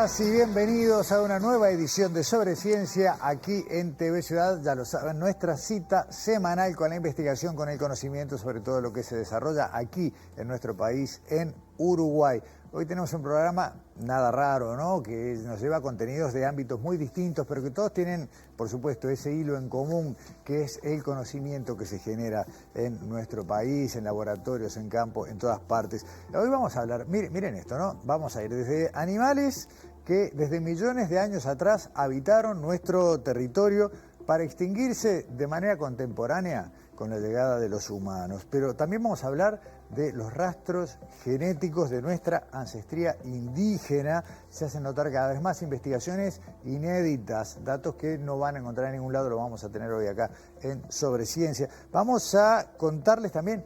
días y bienvenidos a una nueva edición de Sobre Ciencia aquí en TV Ciudad. Ya lo saben, nuestra cita semanal con la investigación, con el conocimiento sobre todo lo que se desarrolla aquí en nuestro país, en Uruguay. Hoy tenemos un programa nada raro, ¿no? Que nos lleva a contenidos de ámbitos muy distintos, pero que todos tienen, por supuesto, ese hilo en común, que es el conocimiento que se genera en nuestro país, en laboratorios, en campo, en todas partes. Hoy vamos a hablar, miren esto, ¿no? Vamos a ir desde animales que desde millones de años atrás habitaron nuestro territorio para extinguirse de manera contemporánea con la llegada de los humanos. Pero también vamos a hablar de los rastros genéticos de nuestra ancestría indígena. Se hacen notar cada vez más investigaciones inéditas, datos que no van a encontrar en ningún lado, lo vamos a tener hoy acá en Sobre Ciencia. Vamos a contarles también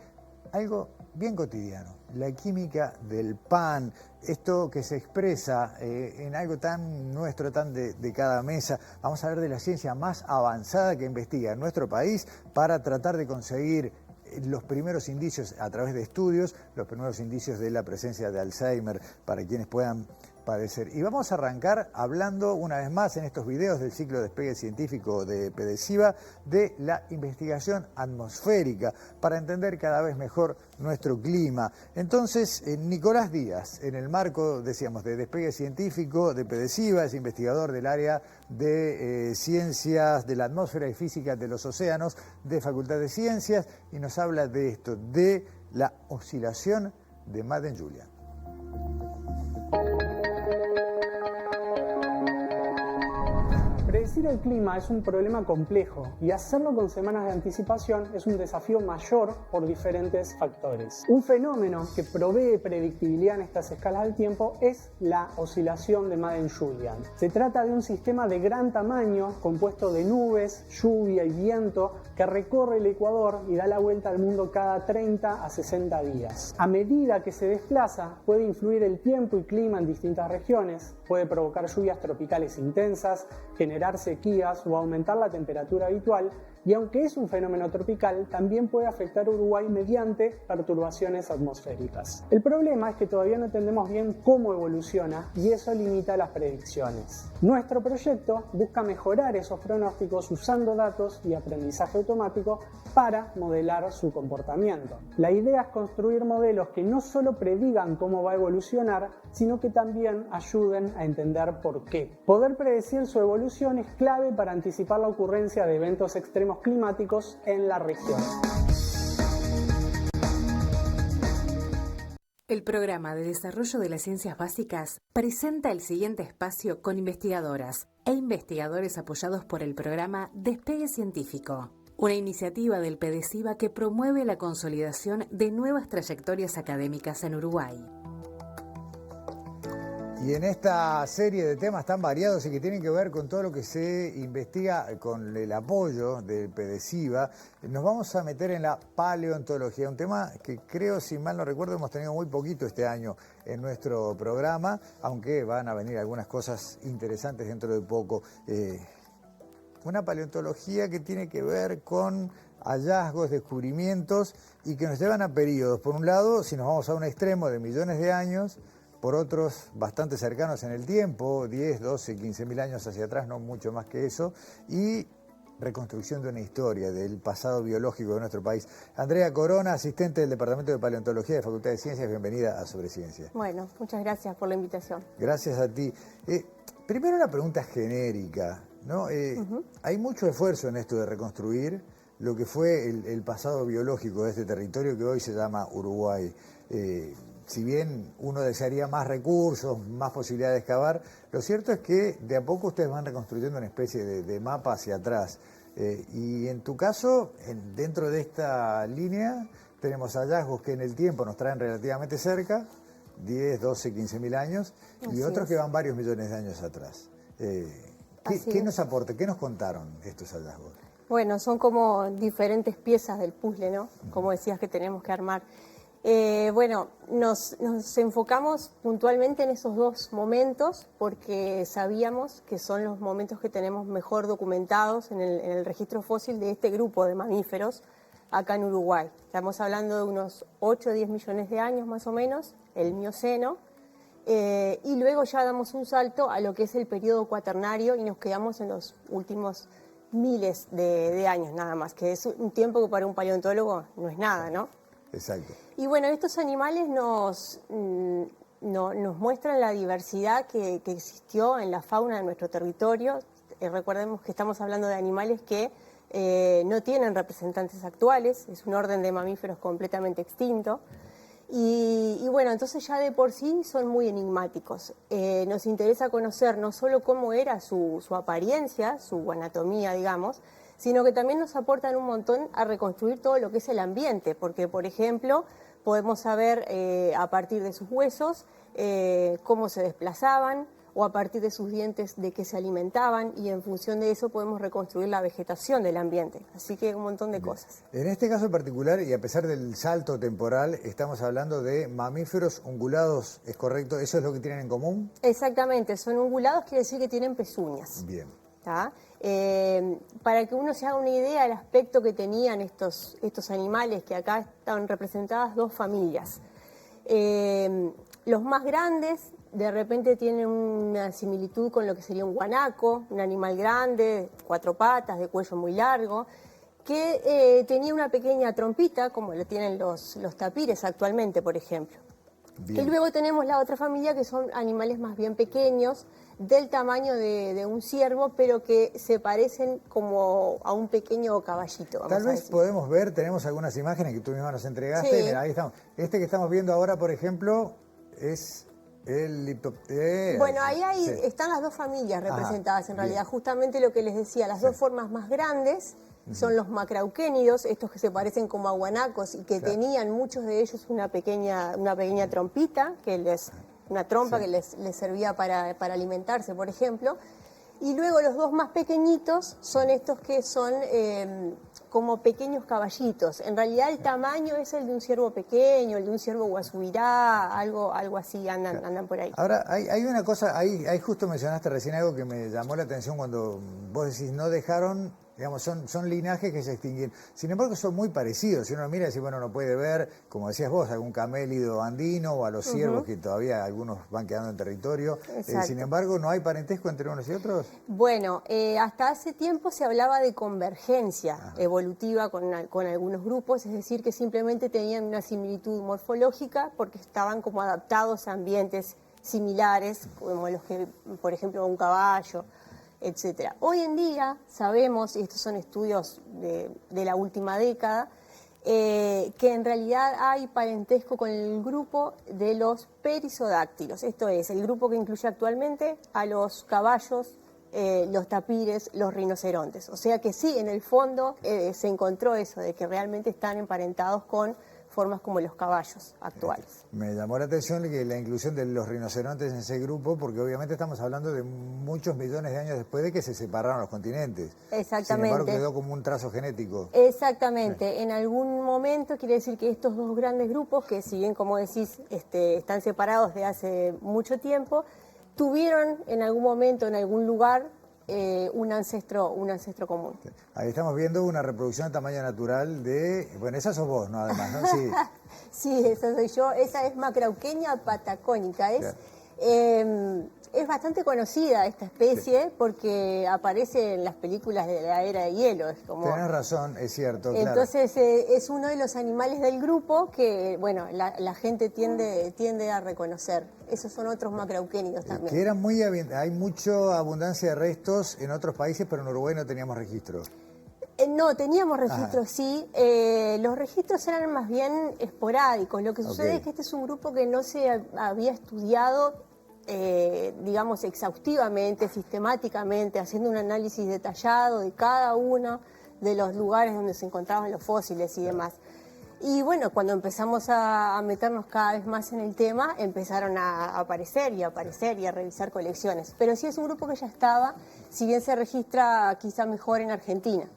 algo bien cotidiano, la química del pan, esto que se expresa en algo tan nuestro, tan de cada mesa. Vamos a hablar de la ciencia más avanzada que investiga en nuestro país para tratar de conseguir los primeros indicios a través de estudios, los primeros indicios de la presencia de Alzheimer para quienes puedan padecer. Y vamos a arrancar hablando una vez más en estos videos del ciclo de despegue científico de PDCIVA de la investigación atmosférica para entender cada vez mejor nuestro clima. Entonces, Nicolás Díaz, en el marco, decíamos, de despegue científico de PDCIVA, es investigador del área de ciencias de la atmósfera y física de los océanos de Facultad de Ciencias y nos habla de esto, de la oscilación de Madden-Julian. Predecir el clima es un problema complejo y hacerlo con semanas de anticipación es un desafío mayor por diferentes factores. Un fenómeno que provee predictibilidad en estas escalas del tiempo es la oscilación de Madden-Julian. Se trata de un sistema de gran tamaño compuesto de nubes, lluvia y viento que recorre el ecuador y da la vuelta al mundo cada 30 a 60 días. A medida que se desplaza, puede influir el tiempo y clima en distintas regiones, puede provocar lluvias tropicales intensas, generar sequías o aumentar la temperatura habitual, y aunque es un fenómeno tropical, también puede afectar a Uruguay mediante perturbaciones atmosféricas. El problema es que todavía no entendemos bien cómo evoluciona y eso limita las predicciones. Nuestro proyecto busca mejorar esos pronósticos usando datos y aprendizaje automático para modelar su comportamiento. La idea es construir modelos que no solo predigan cómo va a evolucionar, sino que también ayuden a entender por qué. Poder predecir su evolución es clave para anticipar la ocurrencia de eventos extremos climáticos en la región. El Programa de Desarrollo de las Ciencias Básicas presenta el siguiente espacio con investigadoras e investigadores apoyados por el programa Despegue Científico, una iniciativa del PDCIVA que promueve la consolidación de nuevas trayectorias académicas en Uruguay. Y en esta serie de temas tan variados y que tienen que ver con todo lo que se investiga con el apoyo del PDCIVA, nos vamos a meter en la paleontología, un tema que creo, si mal no recuerdo, hemos tenido muy poquito este año en nuestro programa, aunque van a venir algunas cosas interesantes dentro de poco. Una paleontología que tiene que ver con hallazgos, descubrimientos y que nos llevan a periodos. Por un lado, si nos vamos a un extremo de millones de años, por otros bastante cercanos en el tiempo, 10, 12, 15 mil años hacia atrás, no mucho más que eso, y reconstrucción de una historia del pasado biológico de nuestro país. Andrea Corona, asistente del Departamento de Paleontología de Facultad de Ciencias, bienvenida a Sobre Ciencia. Bueno, muchas gracias por la invitación. Gracias a ti. Primero una pregunta genérica, ¿no? Hay mucho esfuerzo en esto de reconstruir lo que fue el pasado biológico de este territorio que hoy se llama Uruguay. Si bien uno desearía más recursos, más posibilidades de excavar, lo cierto es que de a poco ustedes van reconstruyendo una especie de mapa hacia atrás. Y en tu caso, dentro de esta línea, tenemos hallazgos que en el tiempo nos traen relativamente cerca, 10, 12, 15 mil años, y otros que van varios millones de años atrás. ¿Qué nos aporta? ¿Qué nos contaron estos hallazgos? Bueno, son como diferentes piezas del puzzle, ¿no? Como decías que tenemos que armar. Bueno, nos enfocamos puntualmente en esos dos momentos porque sabíamos que son los momentos que tenemos mejor documentados en el registro fósil de este grupo de mamíferos acá en Uruguay. Estamos hablando de unos 8 o 10 millones de años más o menos, el Mioceno, Y luego ya damos un salto a lo que es el periodo cuaternario y nos quedamos en los últimos miles de años nada más, que es un tiempo que para un paleontólogo no es nada, ¿no? Exacto. Y bueno, estos animales nos muestran la diversidad que existió en la fauna de nuestro territorio. Recordemos que estamos hablando de animales que no tienen representantes actuales, es un orden de mamíferos completamente extinto. Y bueno, entonces ya de por sí son muy enigmáticos. Nos interesa conocer no solo cómo era su apariencia, su anatomía, digamos, sino que también nos aportan un montón a reconstruir todo lo que es el ambiente, porque, por ejemplo, podemos saber a partir de sus huesos cómo se desplazaban, o a partir de sus dientes de qué se alimentaban, y en función de eso podemos reconstruir la vegetación del ambiente. Así que un montón de cosas. En este caso particular, y a pesar del salto temporal, estamos hablando de mamíferos ungulados, ¿es correcto? ¿Eso es lo que tienen en común? Exactamente, son ungulados, quiere decir que tienen pezuñas. Bien. ¿Tá? Para que uno se haga una idea del aspecto que tenían estos animales, que acá están representadas dos familias. Los más grandes de repente tienen una similitud con lo que sería un guanaco, un animal grande, 4 patas, de cuello muy largo, que tenía una pequeña trompita, como lo tienen los tapires actualmente, por ejemplo. Bien. Y luego tenemos la otra familia, que son animales más bien pequeños, del tamaño de un ciervo, pero que se parecen como a un pequeño caballito. Tal vez podemos ver, tenemos algunas imágenes que tú misma nos entregaste. Sí. Mira, ahí estamos. Este que estamos viendo ahora, por ejemplo, es el Lepidoptera. Bueno, ahí están las dos familias representadas. En realidad, justamente lo que les decía, las dos formas más grandes son los macrauquénidos, estos que se parecen como a guanacos y que tenían muchos de ellos una pequeña trompita, una trompa que les servía para alimentarse, por ejemplo. Y luego los dos más pequeñitos son estos que son como pequeños caballitos. En realidad el tamaño es el de un ciervo pequeño, el de un ciervo guasubirá, algo así, andan por ahí. Ahora, hay una cosa, ahí justo mencionaste recién algo que me llamó la atención cuando vos decís, no dejaron, digamos, son linajes que se extinguieron. Sin embargo, son muy parecidos. Si uno mira y dice, bueno, no puede ver, como decías vos, algún camélido andino o a los ciervos que todavía algunos van quedando en territorio. Sin embargo, ¿no hay parentesco entre unos y otros? Bueno, hasta hace tiempo se hablaba de convergencia evolutiva con algunos grupos, es decir, que simplemente tenían una similitud morfológica porque estaban como adaptados a ambientes similares, como los que, por ejemplo, un caballo, etcétera. Hoy en día sabemos, y estos son estudios de la última década, que en realidad hay parentesco con el grupo de los perisodáctilos, esto es, el grupo que incluye actualmente a los caballos, los tapires, los rinocerontes. O sea que sí, en el fondo se encontró eso, de que realmente están emparentados con formas como los caballos actuales. Me llamó la atención que la inclusión de los rinocerontes en ese grupo, porque obviamente estamos hablando de muchos millones de años después de que se separaron los continentes. Exactamente. Sin embargo, quedó como un trazo genético. Exactamente. En algún momento quiere decir que estos dos grandes grupos, que si bien, como decís, están separados de hace mucho tiempo, tuvieron en algún momento, en algún lugar, un ancestro común. Ahí estamos viendo una reproducción de tamaño natural de... Bueno, esa sos vos, ¿no? Además, ¿no? Sí, sí, esa soy yo. Esa es Macrauquenia patagónica. Es bastante conocida esta especie porque aparece en las películas de la era de hielo. Tenés razón, es cierto, claro. Entonces es uno de los animales del grupo que, bueno, la gente tiende a reconocer. Esos son otros macrauquénidos también. Que eran hay mucha abundancia de restos en otros países, pero en Uruguay no teníamos registro. No, teníamos registros, sí. Los registros eran más bien esporádicos. Lo que sucede es que este es un grupo que no se había estudiado, digamos, exhaustivamente, sistemáticamente, haciendo un análisis detallado de cada uno de los lugares donde se encontraban los fósiles y demás. Y bueno, cuando empezamos a meternos cada vez más en el tema, empezaron a aparecer y a revisar colecciones. Pero sí es un grupo que ya estaba, si bien se registra quizá mejor en Argentina.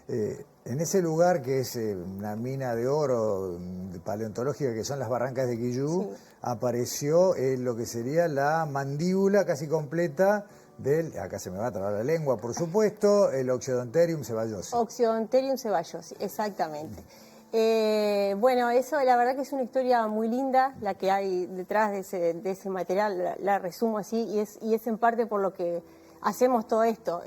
En ese lugar que es una mina de oro paleontológica, que son las barrancas de Quillú, apareció lo que sería la mandíbula casi completa del, acá se me va a trabar la lengua, por supuesto, el Oxyodonterium ceballosi. Oxyodonterium ceballosi, exactamente. Bueno, eso la verdad que es una historia muy linda, la que hay detrás de ese material, la resumo así, y es en parte por lo que hacemos todo esto.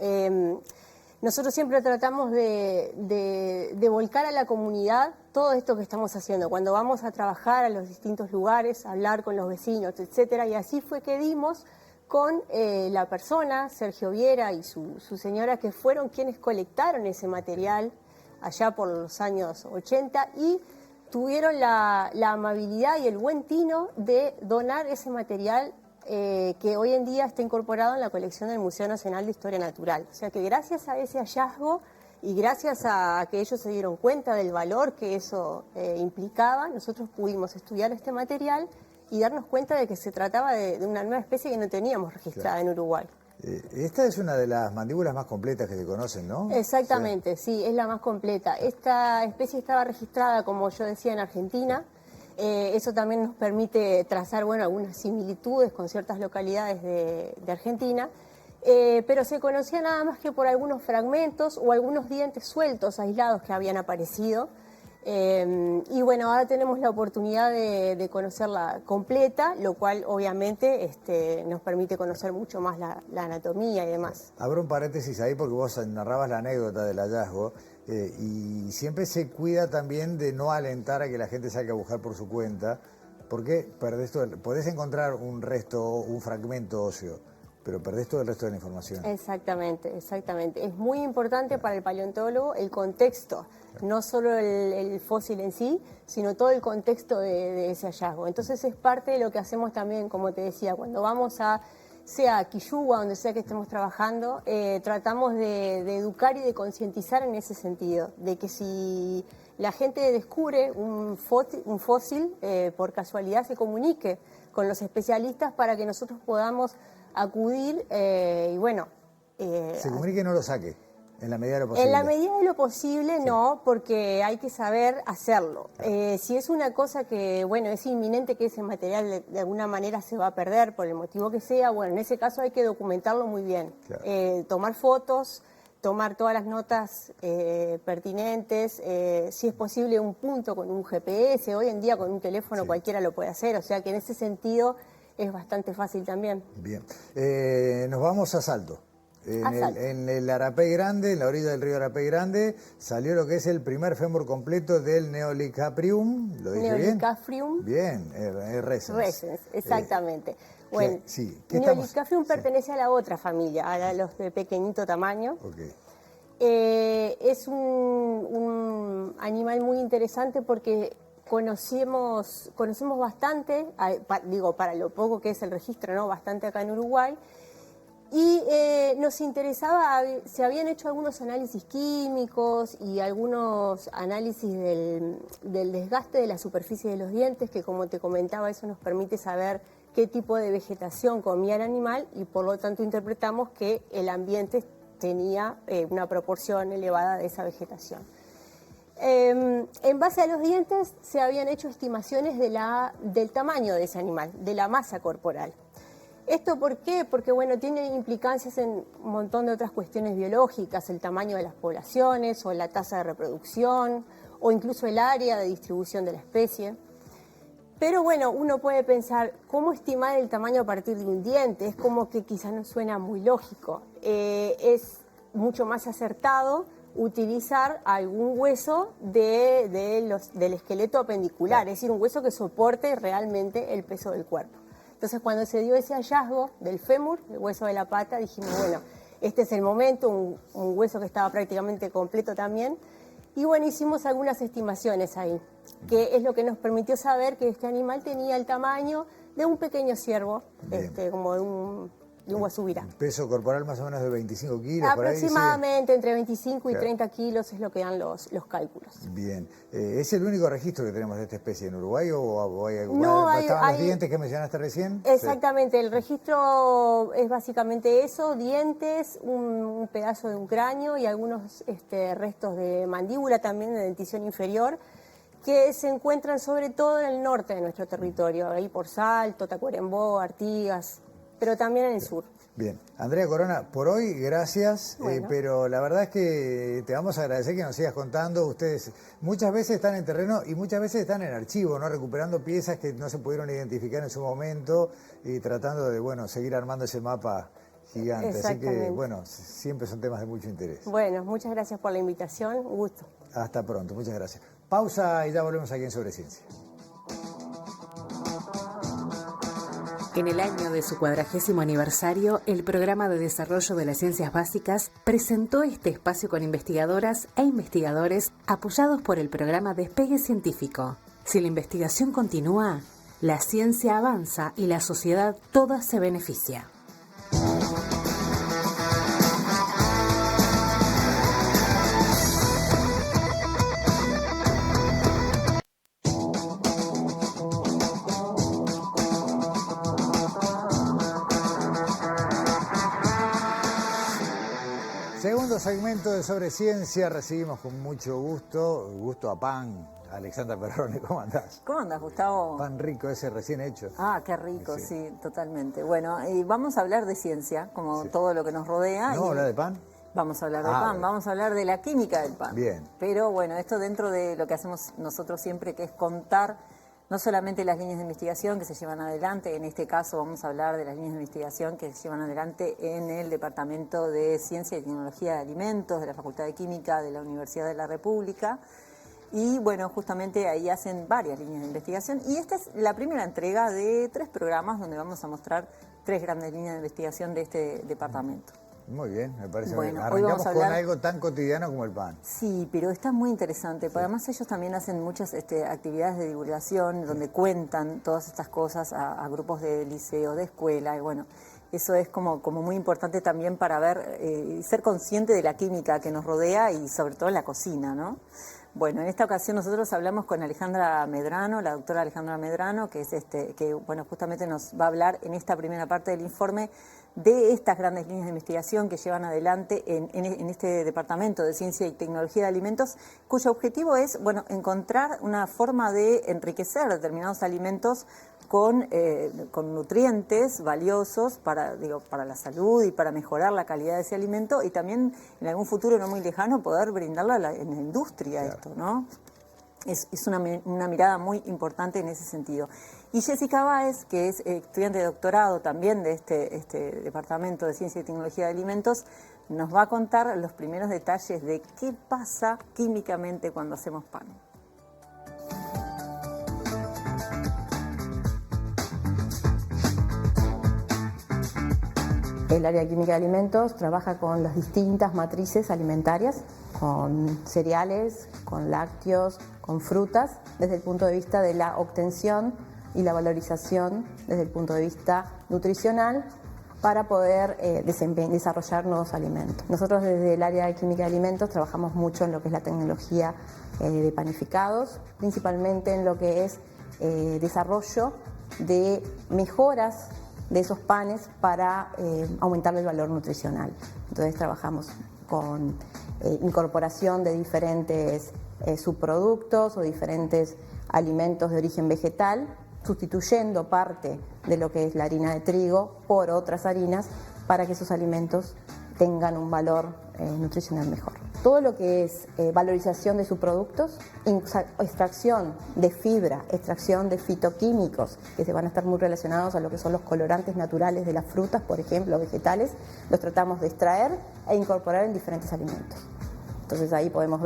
Nosotros siempre tratamos de volcar a la comunidad todo esto que estamos haciendo, cuando vamos a trabajar a los distintos lugares, a hablar con los vecinos, etcétera, y así fue que dimos con la persona, Sergio Viera y su señora, que fueron quienes colectaron ese material allá por los años 80 y tuvieron la amabilidad y el buen tino de donar ese material que hoy en día está incorporado en la colección del Museo Nacional de Historia Natural. O sea que gracias a ese hallazgo y gracias a que ellos se dieron cuenta del valor que eso implicaba, nosotros pudimos estudiar este material y darnos cuenta de que se trataba de una nueva especie que no teníamos registrada en Uruguay. Esta es una de las mandíbulas más completas que se conocen, ¿no? Exactamente, sí, es la más completa. Esta especie estaba registrada, como yo decía, en Argentina. Eso también nos permite trazar, bueno, algunas similitudes con ciertas localidades de Argentina, pero se conocía nada más que por algunos fragmentos o algunos dientes sueltos, aislados, que habían aparecido. Y bueno, ahora tenemos la oportunidad de conocerla completa, lo cual obviamente nos permite conocer mucho más la anatomía y demás. Abro un paréntesis ahí porque vos narrabas la anécdota del hallazgo y siempre se cuida también de no alentar a que la gente salga a buscar por su cuenta, porque podés encontrar un resto, un fragmento óseo, pero perdés todo el resto de la información. Exactamente, exactamente. Es muy importante para el paleontólogo el contexto, no solo el fósil en sí, sino todo el contexto de ese hallazgo. Entonces es parte de lo que hacemos también, como te decía, cuando vamos sea a Quilluga, donde sea que estemos trabajando, tratamos de educar y de concientizar en ese sentido, de que si la gente descubre un fósil por casualidad se comunique con los especialistas para que nosotros podamos acudir y bueno... se comunique y no lo saque, en la medida de lo posible. En la medida de lo posible no, porque hay que saber hacerlo. Si es una cosa que, bueno, es inminente que ese material de alguna manera se va a perder por el motivo que sea, bueno, en ese caso hay que documentarlo muy bien. Claro. Tomar fotos, tomar todas las notas pertinentes, si es posible un punto con un GPS, hoy en día con un teléfono cualquiera lo puede hacer, o sea que en ese sentido es bastante fácil también. Bien. Nos vamos a Salto. En el Arapey Grande, en la orilla del río Arapey Grande, salió lo que es el primer fémur completo del Neolicaprium. ¿Lo dije bien? Neolicaprium. Bien, Resens. Resens, exactamente. Bueno, sí. Neolicaprium pertenece a la otra familia, a los de pequeñito tamaño. Okay. Es un animal muy interesante porque conocemos bastante, para lo poco que es el registro, ¿no? Bastante acá en Uruguay. Y nos interesaba, se habían hecho algunos análisis químicos y algunos análisis del desgaste de la superficie de los dientes, que como te comentaba, eso nos permite saber qué tipo de vegetación comía el animal y por lo tanto interpretamos que el ambiente tenía una proporción elevada de esa vegetación. En base a los dientes se habían hecho estimaciones del tamaño de ese animal, de la masa corporal. ¿Esto por qué? Porque bueno, tiene implicancias en un montón de otras cuestiones biológicas, el tamaño de las poblaciones o la tasa de reproducción o incluso el área de distribución de la especie. Pero bueno, uno puede pensar, ¿cómo estimar el tamaño a partir de un diente? Es como que quizás no suena muy lógico. Es mucho más acertado utilizar algún hueso del esqueleto apendicular, es decir, un hueso que soporte realmente el peso del cuerpo. Entonces, cuando se dio ese hallazgo del fémur, el hueso de la pata, dijimos, bueno, este es el momento, un hueso que estaba prácticamente completo también. Y bueno, hicimos algunas estimaciones ahí, que es lo que nos permitió saber que este animal tenía el tamaño de un pequeño ciervo, como de un guasubirá. Peso corporal más o menos de 25 kilos. Aproximadamente por ahí, entre 25 y 30 kilos es lo que dan los cálculos. Bien. ¿Es el único registro que tenemos de esta especie en Uruguay o hay no, estaban los dientes que mencionaste recién? Exactamente, el registro es básicamente eso, dientes, un pedazo de un cráneo y algunos restos de mandíbula también, de dentición inferior, que se encuentran sobre todo en el norte de nuestro territorio, ahí por Salto, Tacuarembó, Artigas. pero también en el sur. Bien, Andrea Corona, por hoy gracias, Bueno. pero la verdad es que te vamos a agradecer que nos sigas contando. Ustedes muchas veces están en terreno y muchas veces están en archivo, ¿no? Recuperando piezas que no se pudieron identificar en su momento y tratando de, bueno, seguir armando ese mapa gigante. Así que, Exactamente. bueno, siempre son temas de mucho interés. Bueno, muchas gracias por la invitación, un gusto. Hasta pronto, muchas gracias. Pausa y ya volvemos aquí en Sobre Ciencia. En el año de su 40º aniversario, el Programa de Desarrollo de las Ciencias Básicas presentó este espacio con investigadoras e investigadores apoyados por el programa Despegue Científico. Si la investigación continúa, la ciencia avanza y la sociedad toda se beneficia. Segundo segmento de Sobre Ciencia, recibimos con mucho gusto a Pan. Alexandra Perrone, ¿cómo andás? ¿Cómo andas, Gustavo? Pan rico ese recién hecho. Ah, qué rico, Sí. sí, totalmente. Bueno, y vamos a hablar de ciencia, como Sí. todo lo que nos rodea. ¿No y habla de pan? Vamos a hablar de Ah, pan, bueno. vamos a hablar de la química del pan. Bien. Pero bueno, esto dentro de lo que hacemos nosotros siempre, que es contar no solamente las líneas de investigación que se llevan adelante, en este caso vamos a hablar de las líneas de investigación que se llevan adelante en el Departamento de Ciencia y Tecnología de Alimentos de la Facultad de Química de la Universidad de la República. Y bueno, justamente ahí hacen varias líneas de investigación. Y esta es la primera entrega de 3 programas donde vamos a mostrar 3 grandes líneas de investigación de este departamento. Muy bien, me parece Bueno, bien. hoy vamos Arrancamos a con hablar- algo tan cotidiano como el pan. Sí, pero está muy interesante, porque además ellos también hacen muchas actividades de divulgación donde cuentan todas estas cosas a grupos de liceo, de escuela, y bueno, eso es como muy importante también para ver y ser consciente de la química que nos rodea y sobre todo en la cocina, ¿no? Bueno, en esta ocasión nosotros hablamos con Alejandra Medrano, la doctora Alejandra Medrano, que es que bueno, justamente nos va a hablar en esta primera parte del informe de estas grandes líneas de investigación que llevan adelante en este Departamento de Ciencia y Tecnología de Alimentos, cuyo objetivo es, bueno, encontrar una forma de enriquecer determinados alimentos con nutrientes valiosos para la salud y para mejorar la calidad de ese alimento y también en algún futuro no muy lejano poder brindarlo en la industria, Claro. esto, ¿no? Es una mirada muy importante en ese sentido. Y Jessica Báez, que es estudiante de doctorado también de este Departamento de Ciencia y Tecnología de Alimentos, nos va a contar los primeros detalles de qué pasa químicamente cuando hacemos pan. El área de química de alimentos trabaja con las distintas matrices alimentarias, con cereales, con lácteos, con frutas, desde el punto de vista de la obtención y la valorización desde el punto de vista nutricional para poder desarrollar nuevos alimentos. Nosotros desde el área de química de alimentos trabajamos mucho en lo que es la tecnología de panificados, principalmente en lo que es desarrollo de mejoras de esos panes para aumentar el valor nutricional. Entonces trabajamos con incorporación de diferentes subproductos o diferentes alimentos de origen vegetal, sustituyendo parte de lo que es la harina de trigo por otras harinas para que esos alimentos tengan un valor nutricional mejor. Todo lo que es valorización de subproductos, extracción de fibra, extracción de fitoquímicos, que se van a estar muy relacionados a lo que son los colorantes naturales de las frutas, por ejemplo, vegetales, los tratamos de extraer e incorporar en diferentes alimentos. Entonces ahí podemos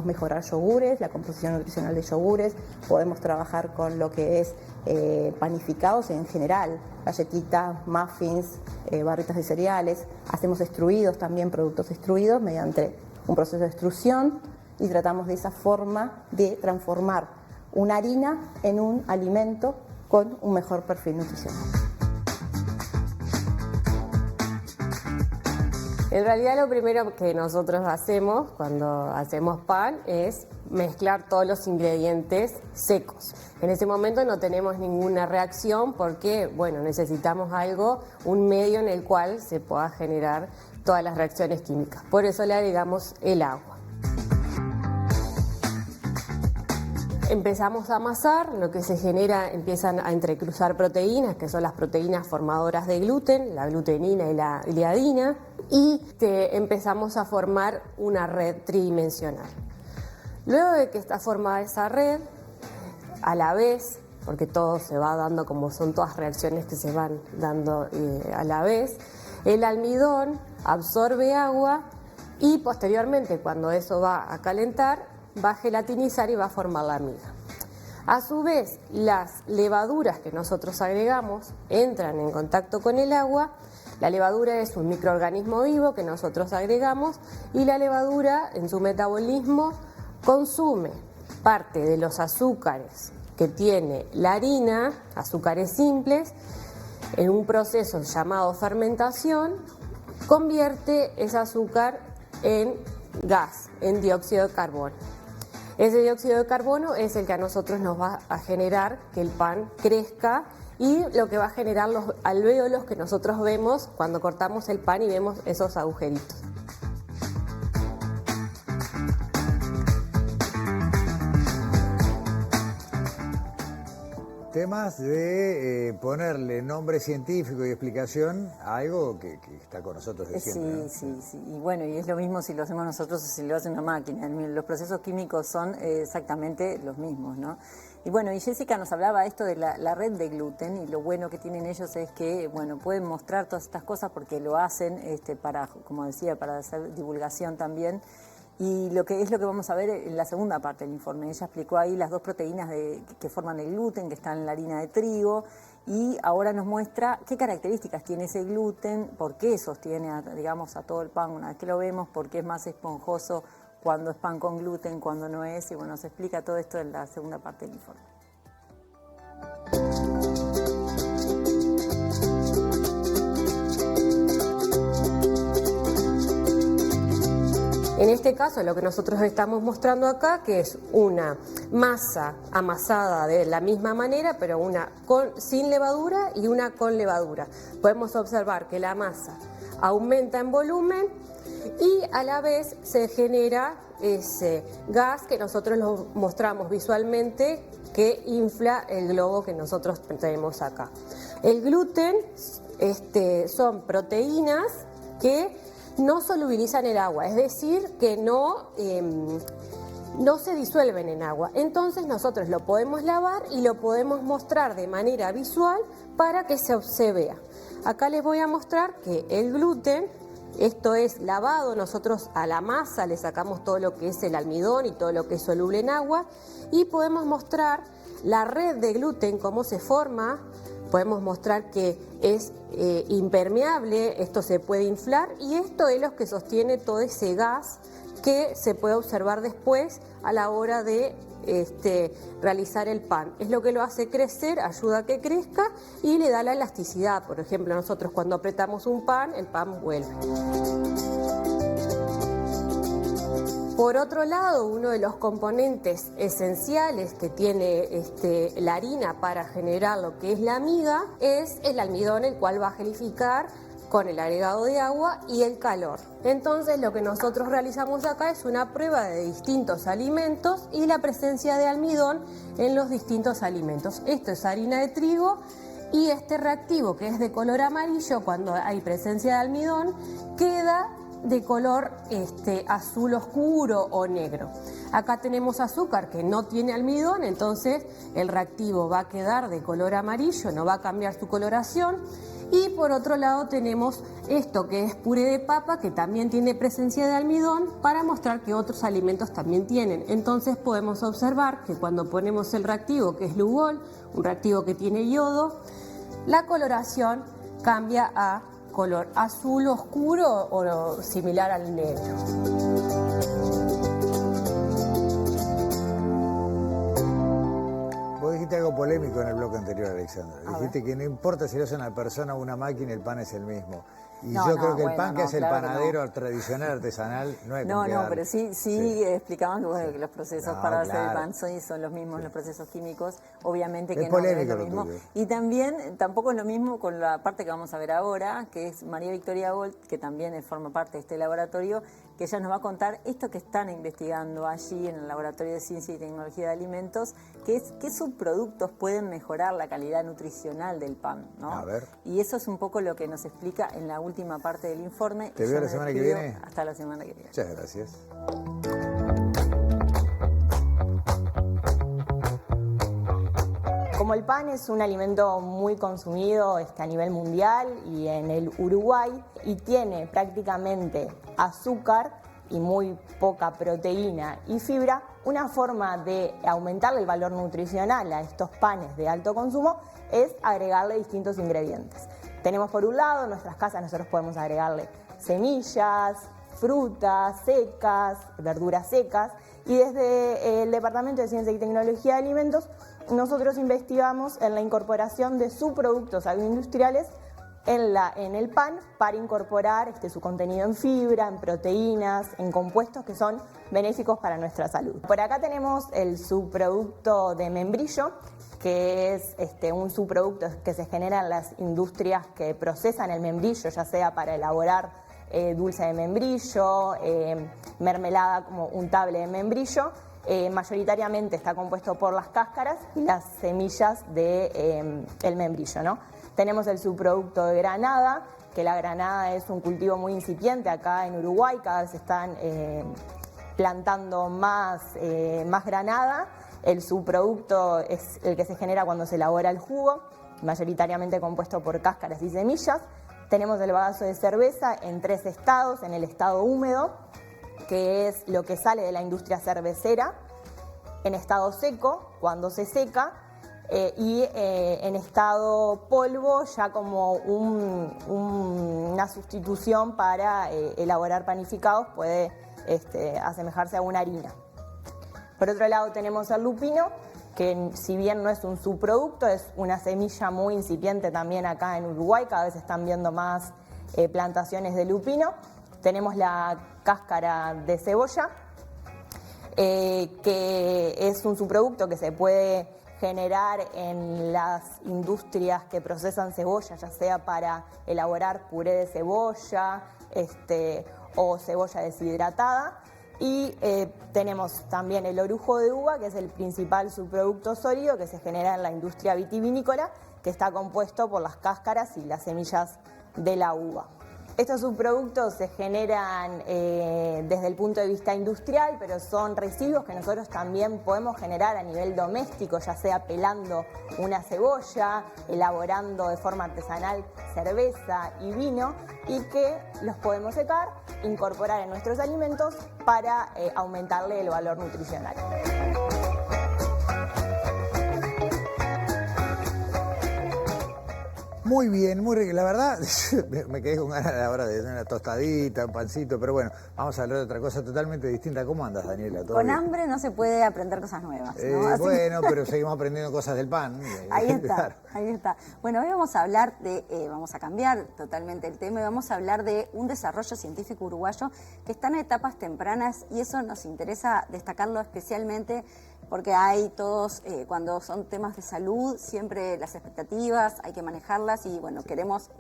mejorar yogures, la composición nutricional de yogures, podemos trabajar con lo que es panificados en general, galletitas, muffins, barritas de cereales, hacemos extruidos también, productos extruidos mediante un proceso de extrusión y tratamos de esa forma de transformar una harina en un alimento con un mejor perfil nutricional. En realidad lo primero que nosotros hacemos cuando hacemos pan es mezclar todos los ingredientes secos. En ese momento no tenemos ninguna reacción porque, bueno, necesitamos un medio en el cual se pueda generar todas las reacciones químicas. Por eso le agregamos el agua. empezamos a amasar, lo que se genera, empiezan a entrecruzar proteínas, que son las proteínas formadoras de gluten, la glutenina y la gliadina, y empezamos a formar una red tridimensional. Luego de que está formada esa red, a la vez, porque todo se va dando como son todas reacciones que se van dando a la vez, el almidón absorbe agua y posteriormente, cuando eso va a calentar, va a gelatinizar y va a formar la miga. A su vez, las levaduras que nosotros agregamos entran en contacto con el agua. La levadura es un microorganismo vivo que nosotros agregamos y la levadura en su metabolismo consume parte de los azúcares que tiene la harina, azúcares simples, en un proceso llamado fermentación, convierte ese azúcar en gas, en dióxido de carbono. Ese dióxido de carbono es el que a nosotros nos va a generar que el pan crezca y lo que va a generar los alvéolos que nosotros vemos cuando cortamos el pan y vemos esos agujeritos. Temas de ponerle nombre científico y explicación a algo que está con nosotros de siempre, Sí, ¿no? sí. Y bueno, y es lo mismo si lo hacemos nosotros o si lo hace una máquina. Los procesos químicos son exactamente los mismos, ¿no? Y bueno, y Jessica nos hablaba esto de la red de gluten, y lo bueno que tienen ellos es que, bueno, pueden mostrar todas estas cosas porque lo hacen para, como decía, para hacer divulgación también. Y lo que vamos a ver en la segunda parte del informe. Ella explicó ahí las dos proteínas que forman el gluten, que están en la harina de trigo, y ahora nos muestra qué características tiene ese gluten, por qué sostiene, digamos, a todo el pan una vez que lo vemos, por qué es más esponjoso cuando es pan con gluten, cuando no es, y bueno, se explica todo esto en la segunda parte del informe. En este caso, lo que nosotros estamos mostrando acá, que es una masa amasada de la misma manera, pero una sin levadura y una con levadura. Podemos observar que la masa aumenta en volumen y a la vez se genera ese gas que nosotros lo mostramos visualmente, que infla el globo que nosotros tenemos acá. El gluten son proteínas que no solubilizan el agua, es decir, que no se disuelven en agua. Entonces nosotros lo podemos lavar y lo podemos mostrar de manera visual para que se vea. Acá les voy a mostrar que el gluten, esto es lavado, nosotros a la masa le sacamos todo lo que es el almidón y todo lo que es soluble en agua, y podemos mostrar la red de gluten, cómo se forma. Podemos mostrar que es impermeable, esto se puede inflar, y esto es lo que sostiene todo ese gas que se puede observar después a la hora de realizar el pan. Es lo que lo hace crecer, ayuda a que crezca y le da la elasticidad. Por ejemplo, nosotros cuando apretamos un pan, el pan vuelve. Por otro lado, uno de los componentes esenciales que tiene la harina para generar lo que es la miga es el almidón, el cual va a gelificar con el agregado de agua y el calor. Entonces, lo que nosotros realizamos acá es una prueba de distintos alimentos y la presencia de almidón en los distintos alimentos. Esto es harina de trigo, y este reactivo, que es de color amarillo, cuando hay presencia de almidón, queda de color azul oscuro o negro. Acá tenemos azúcar que no tiene almidón, entonces el reactivo va a quedar de color amarillo, no va a cambiar su coloración. Y por otro lado tenemos esto que es puré de papa, que también tiene presencia de almidón, para mostrar que otros alimentos también tienen. Entonces podemos observar que cuando ponemos el reactivo, que es Lugol, un reactivo que tiene yodo, la coloración cambia a color azul oscuro o similar al negro. Vos dijiste algo polémico en el bloque anterior, Alexandra. Dijiste que no importa si lo hace una persona o una máquina, el pan es el mismo. Y No, yo no, creo que el bueno, pan que no, hace el claro que panadero tradicional, artesanal, no es No, con pero sí explicaban que, bueno, que los procesos No, para hacer el claro. pan son los mismos, los procesos químicos, obviamente Es que no es polémico lo lo mismo. tuyo. Y también, tampoco es lo mismo con la parte que vamos a ver ahora, que es María Victoria Bolt, que también forma parte de este laboratorio, que ella nos va a contar esto que están investigando allí en el Laboratorio de Ciencia y Tecnología de Alimentos, que es qué subproductos pueden mejorar la calidad nutricional del pan, ¿no? A ver. Y eso es un poco lo que nos explica en la última parte del informe. ¿Te Yo veo la me semana que despido viene? hasta la semana que viene. Muchas gracias. Como el pan es un alimento muy consumido a nivel mundial y en el Uruguay, y tiene prácticamente azúcar y muy poca proteína y fibra, una forma de aumentarle el valor nutricional a estos panes de alto consumo es agregarle distintos ingredientes. Tenemos por un lado, en nuestras casas nosotros podemos agregarle semillas, frutas secas, verduras secas, y desde el Departamento de Ciencia y Tecnología de Alimentos nosotros investigamos en la incorporación de subproductos agroindustriales en el pan para incorporar su contenido en fibra, en proteínas, en compuestos que son benéficos para nuestra salud. Por acá tenemos el subproducto de membrillo, que es un subproducto que se genera en las industrias que procesan el membrillo, ya sea para elaborar dulce de membrillo, mermelada como untable de membrillo. Mayoritariamente está compuesto por las cáscaras y las semillas del membrillo, ¿no? Tenemos el subproducto de granada, que la granada es un cultivo muy incipiente acá en Uruguay, cada vez se están plantando más granada. El subproducto es el que se genera cuando se elabora el jugo, mayoritariamente compuesto por cáscaras y semillas. Tenemos el bagazo de cerveza en 3 estados, en el estado húmedo, que es lo que sale de la industria cervecera, en estado seco, cuando se seca, y en estado polvo, ya como una sustitución para elaborar panificados, puede asemejarse a una harina. Por otro lado tenemos el lupino, que si bien no es un subproducto, es una semilla muy incipiente también acá en Uruguay, cada vez están viendo más plantaciones de lupino. Tenemos la cáscara de cebolla, que es un subproducto que se puede generar en las industrias que procesan cebolla, ya sea para elaborar puré de cebolla o cebolla deshidratada. Y tenemos también el orujo de uva, que es el principal subproducto sólido que se genera en la industria vitivinícola, que está compuesto por las cáscaras y las semillas de la uva. Estos subproductos se generan desde el punto de vista industrial, pero son residuos que nosotros también podemos generar a nivel doméstico, ya sea pelando una cebolla, elaborando de forma artesanal cerveza y vino, y que los podemos secar, incorporar en nuestros alimentos para aumentarle el valor nutricional. Muy bien, muy rico. La verdad, me quedé con ganas ahora de una tostadita, un pancito, pero bueno, vamos a hablar de otra cosa totalmente distinta. ¿Cómo andas, Daniela? ¿Todo Con bien? hambre no se puede aprender cosas nuevas, ¿no? Así Bueno, pero seguimos aprendiendo cosas del pan. ahí está, Claro. ahí está. Bueno, hoy vamos a hablar vamos a cambiar totalmente el tema y vamos a hablar de un desarrollo científico uruguayo que está en etapas tempranas, y eso nos interesa destacarlo especialmente porque hay todos, cuando son temas de salud, siempre las expectativas hay que manejarlas, y bueno, queremos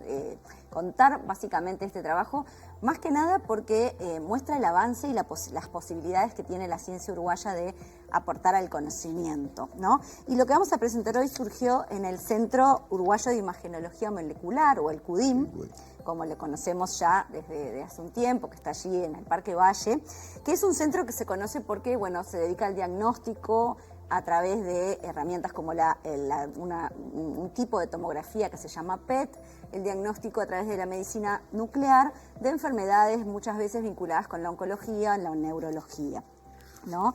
contar básicamente este trabajo, más que nada porque muestra el avance y las posibilidades que tiene la ciencia uruguaya de aportar al conocimiento, ¿no? Y lo que vamos a presentar hoy surgió en el Centro Uruguayo de Imagenología Molecular, o el CUDIM, como le conocemos ya desde hace un tiempo, que está allí en el Parque Valle, que es un centro que se conoce porque, bueno, se dedica al diagnóstico a través de herramientas como un tipo de tomografía que se llama PET, el diagnóstico a través de la medicina nuclear de enfermedades muchas veces vinculadas con la oncología, la neurología, ¿no?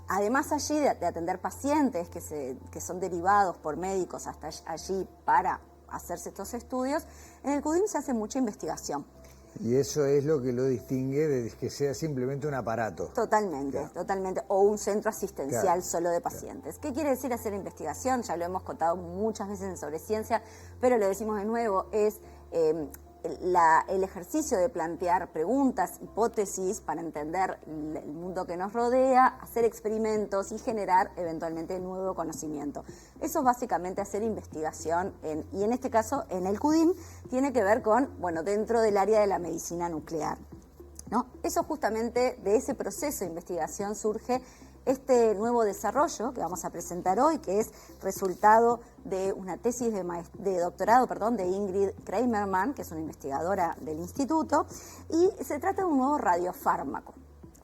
Además allí de atender pacientes que son derivados por médicos hasta allí para hacerse estos estudios, en el CUDIM se hace mucha investigación. Y eso es lo que lo distingue de que sea simplemente un aparato. Totalmente, Claro. totalmente. O un centro asistencial Claro. solo de pacientes. ¿Qué quiere decir hacer investigación? Ya lo hemos contado muchas veces en Sobre Ciencia, pero lo decimos de nuevo, es el ejercicio de plantear preguntas, hipótesis para entender el mundo que nos rodea, hacer experimentos y generar eventualmente nuevo conocimiento. Eso es básicamente hacer investigación y en este caso en el CUDIM tiene que ver con, bueno, dentro del área de la medicina nuclear, ¿no? Eso justamente de ese proceso de investigación surge este nuevo desarrollo que vamos a presentar hoy, que es resultado de una tesis de doctorado de Ingrid Kramerman, que es una investigadora del instituto, y se trata de un nuevo radiofármaco.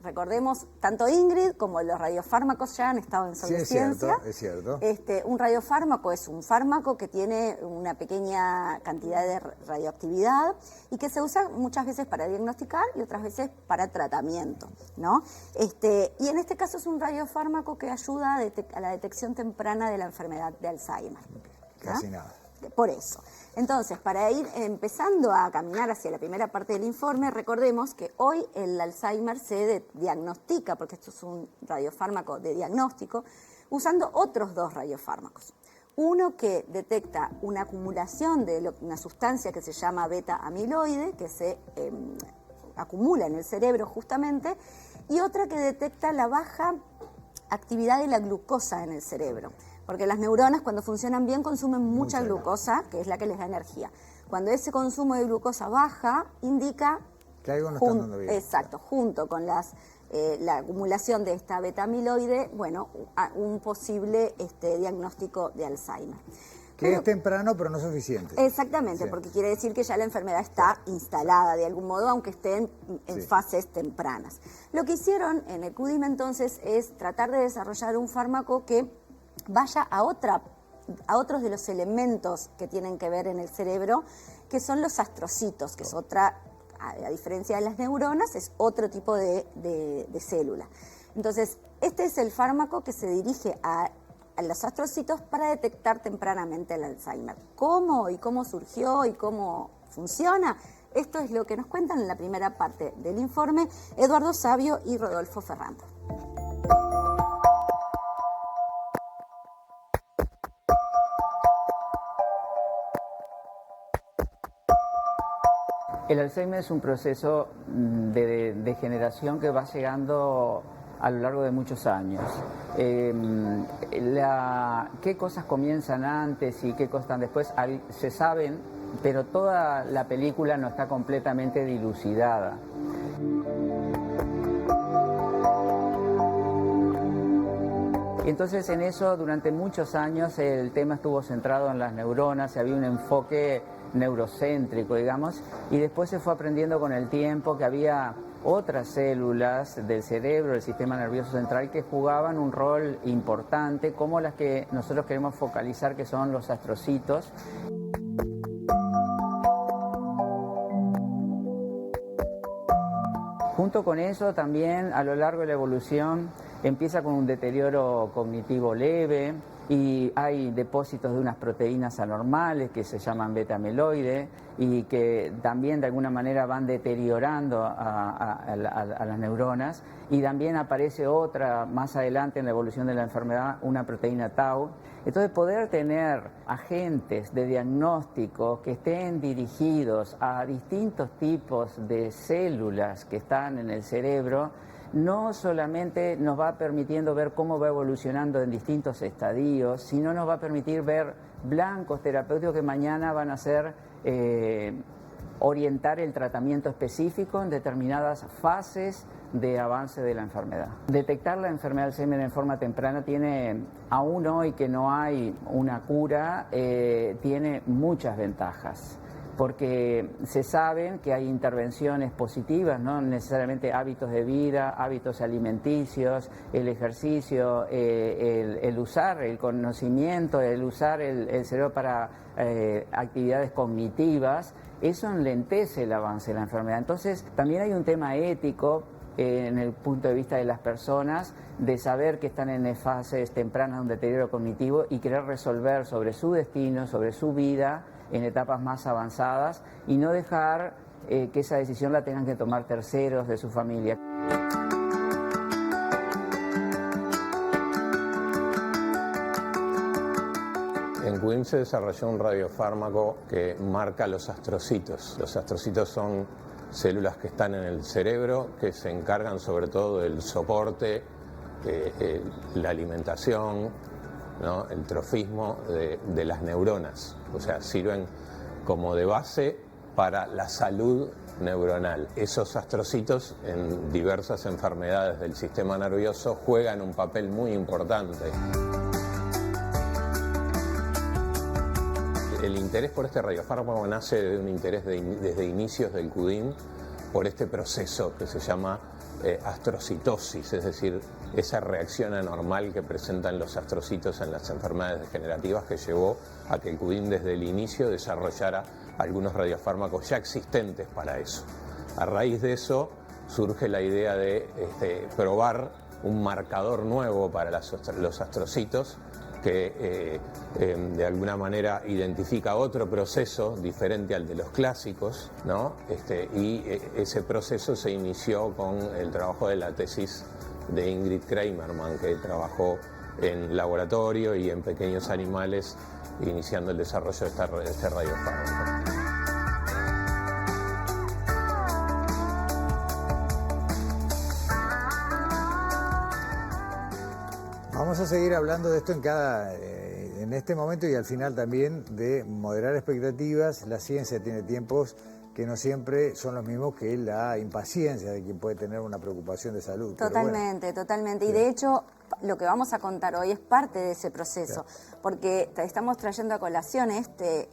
Recordemos, tanto Ingrid como los radiofármacos ya han estado en Sobreciencia. Sí, es cierto. Un radiofármaco es un fármaco que tiene una pequeña cantidad de radioactividad y que se usa muchas veces para diagnosticar y otras veces para tratamiento, ¿no? Y en este caso es un radiofármaco que ayuda a la detección temprana de la enfermedad de Alzheimer. Casi nada. Por eso. Entonces, para ir empezando a caminar hacia la primera parte del informe, recordemos que hoy el Alzheimer se diagnostica, porque esto es un radiofármaco de diagnóstico, usando otros dos radiofármacos. Uno que detecta una acumulación de una sustancia que se llama beta-amiloide, que se acumula en el cerebro justamente, y otra que detecta la baja actividad de la glucosa en el cerebro. Porque las neuronas cuando funcionan bien consumen mucha glucosa, que es la que les da energía. Cuando ese consumo de glucosa baja, indica que algo no está andando bien. Exacto, junto con la acumulación de esta beta-amiloide, bueno, un posible diagnóstico de Alzheimer. Que es temprano, pero no suficiente. Exactamente, sí. Porque quiere decir que ya la enfermedad está instalada de algún modo, aunque esté en fases tempranas. Lo que hicieron en el CUDIM entonces es tratar de desarrollar un fármaco que vaya a otros de los elementos que tienen que ver en el cerebro, que son los astrocitos, que es otra, a diferencia de las neuronas, es otro tipo de célula. Entonces, este es el fármaco que se dirige a los astrocitos para detectar tempranamente el Alzheimer. ¿Cómo y cómo surgió y cómo funciona? Esto es lo que nos cuentan en la primera parte del informe Eduardo Savio y Rodolfo Ferrando. El Alzheimer es un proceso de degeneración que va llegando a lo largo de muchos años. ¿Qué cosas comienzan antes y qué cosas después? Se saben, pero toda la película no está completamente dilucidada. Y entonces en eso durante muchos años el tema estuvo centrado en las neuronas, había un enfoque neurocéntrico, digamos, y después se fue aprendiendo con el tiempo que había otras células del cerebro, del sistema nervioso central, que jugaban un rol importante, como las que nosotros queremos focalizar, que son los astrocitos. Junto con eso también a lo largo de la evolución empieza con un deterioro cognitivo leve y hay depósitos de unas proteínas anormales que se llaman beta-amiloide y que también de alguna manera van deteriorando a las neuronas, y también aparece otra más adelante en la evolución de la enfermedad, una proteína tau. Entonces poder tener agentes de diagnóstico que estén dirigidos a distintos tipos de células que están en el cerebro no solamente nos va permitiendo ver cómo va evolucionando en distintos estadios, sino nos va a permitir ver blancos terapéuticos que mañana van a ser orientar el tratamiento específico en determinadas fases de avance de la enfermedad. Detectar la enfermedad de Alzheimer en forma temprana tiene, aún hoy que no hay una cura, tiene muchas ventajas. Porque se saben que hay intervenciones positivas, no necesariamente hábitos de vida, hábitos alimenticios, el ejercicio, el usar el conocimiento, el usar el cerebro para actividades cognitivas, eso enlentece el avance de la enfermedad. Entonces también hay un tema ético en el punto de vista de las personas, de saber que están en fases tempranas de un deterioro cognitivo y querer resolver sobre su destino, sobre su vida, en etapas más avanzadas, y no dejar que esa decisión la tengan que tomar terceros de su familia. En CUDIM CUDIM se desarrolló un radiofármaco que marca los astrocitos. Los astrocitos son células que están en el cerebro, que se encargan sobre todo del soporte, la alimentación, ¿no? El trofismo de las neuronas. O sea, sirven como de base para la salud neuronal. Esos astrocitos en diversas enfermedades del sistema nervioso juegan un papel muy importante. El interés por este radiofármaco nace de un interés desde inicios del CUDIM por este proceso que se llama astrocitosis, es decir, esa reacción anormal que presentan los astrocitos en las enfermedades degenerativas que llevó a que el CUDIM desde el inicio desarrollara algunos radiofármacos ya existentes para eso. A raíz de eso surge la idea de probar un marcador nuevo para los astrocitos que de alguna manera identifica otro proceso diferente al de los clásicos, ¿no? Y ese proceso se inició con el trabajo de la tesis de Ingrid Kramerman, que trabajó en laboratorio y en pequeños animales, iniciando el desarrollo de este radiofármaco. Vamos a seguir hablando de esto en este momento y al final también de moderar expectativas. La ciencia tiene tiempos que no siempre son los mismos que la impaciencia de quien puede tener una preocupación de salud. Totalmente, totalmente. Y de hecho, lo que vamos a contar hoy es parte de ese proceso, porque estamos trayendo a colación este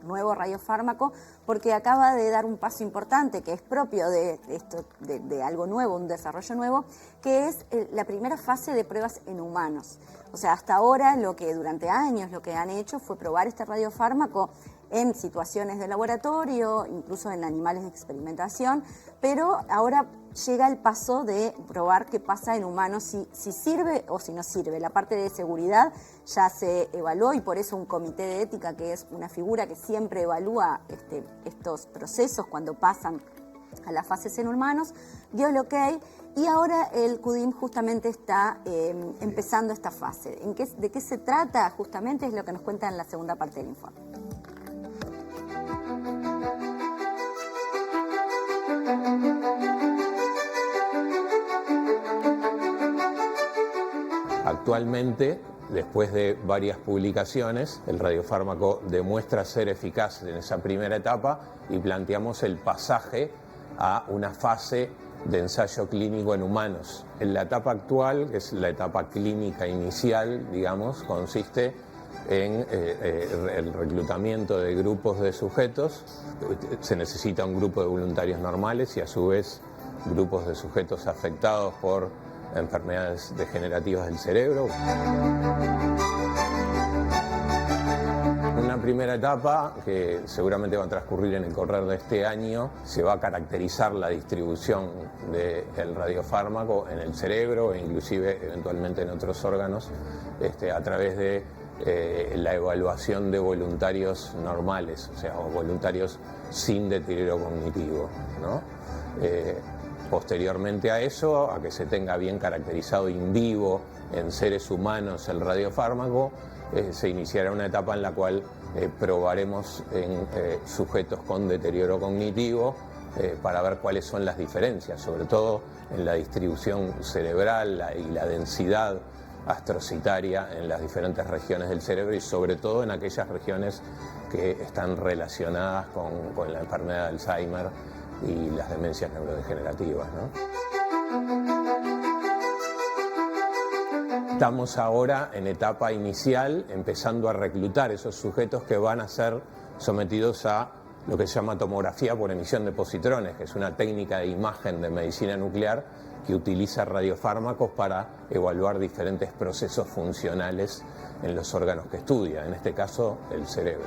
nuevo radiofármaco porque acaba de dar un paso importante que es propio de algo nuevo, un desarrollo nuevo, que es la primera fase de pruebas en humanos. O sea, hasta ahora durante años lo que han hecho fue probar este radiofármaco en situaciones de laboratorio, incluso en animales de experimentación, pero ahora llega el paso de probar qué pasa en humanos, si sirve o si no sirve. La parte de seguridad ya se evaluó y por eso un comité de ética, que es una figura que siempre evalúa estos procesos cuando pasan a las fases en humanos, dio el ok y ahora el CUDIM justamente está empezando esta fase. ¿De qué se trata? Justamente es lo que nos cuenta en la segunda parte del informe. Actualmente, después de varias publicaciones, el radiofármaco demuestra ser eficaz en esa primera etapa y planteamos el pasaje a una fase de ensayo clínico en humanos. En la etapa actual, que es la etapa clínica inicial, digamos, consiste en el reclutamiento de grupos de sujetos. Se necesita un grupo de voluntarios normales y a su vez grupos de sujetos afectados por enfermedades degenerativas del cerebro. Una primera etapa que seguramente va a transcurrir en el correr de este año, se va a caracterizar la distribución del radiofármaco en el cerebro e inclusive eventualmente en otros órganos a través de la evaluación de voluntarios normales, o sea, voluntarios sin deterioro cognitivo, ¿no? Posteriormente a eso, a que se tenga bien caracterizado in vivo en seres humanos el radiofármaco, se iniciará una etapa en la cual probaremos en sujetos con deterioro cognitivo para ver cuáles son las diferencias, sobre todo en la distribución cerebral y la densidad astrocitaria en las diferentes regiones del cerebro y sobre todo en aquellas regiones que están relacionadas con la enfermedad de Alzheimer y las demencias neurodegenerativas, ¿no? Estamos ahora en etapa inicial, empezando a reclutar esos sujetos que van a ser sometidos a lo que se llama tomografía por emisión de positrones, que es una técnica de imagen de medicina nuclear que utiliza radiofármacos para evaluar diferentes procesos funcionales en los órganos que estudia, en este caso el cerebro.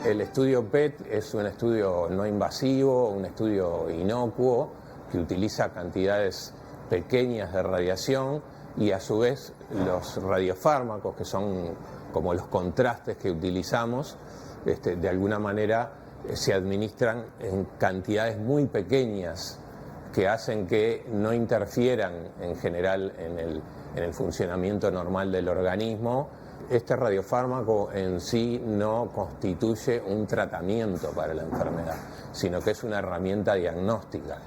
El estudio PET es un estudio no invasivo, un estudio inocuo que utiliza cantidades pequeñas de radiación y a su vez los radiofármacos, que son como los contrastes que utilizamos, de alguna manera se administran en cantidades muy pequeñas que hacen que no interfieran en general en el funcionamiento normal del organismo. Este radiofármaco en sí no constituye un tratamiento para la enfermedad, sino que es una herramienta diagnóstica.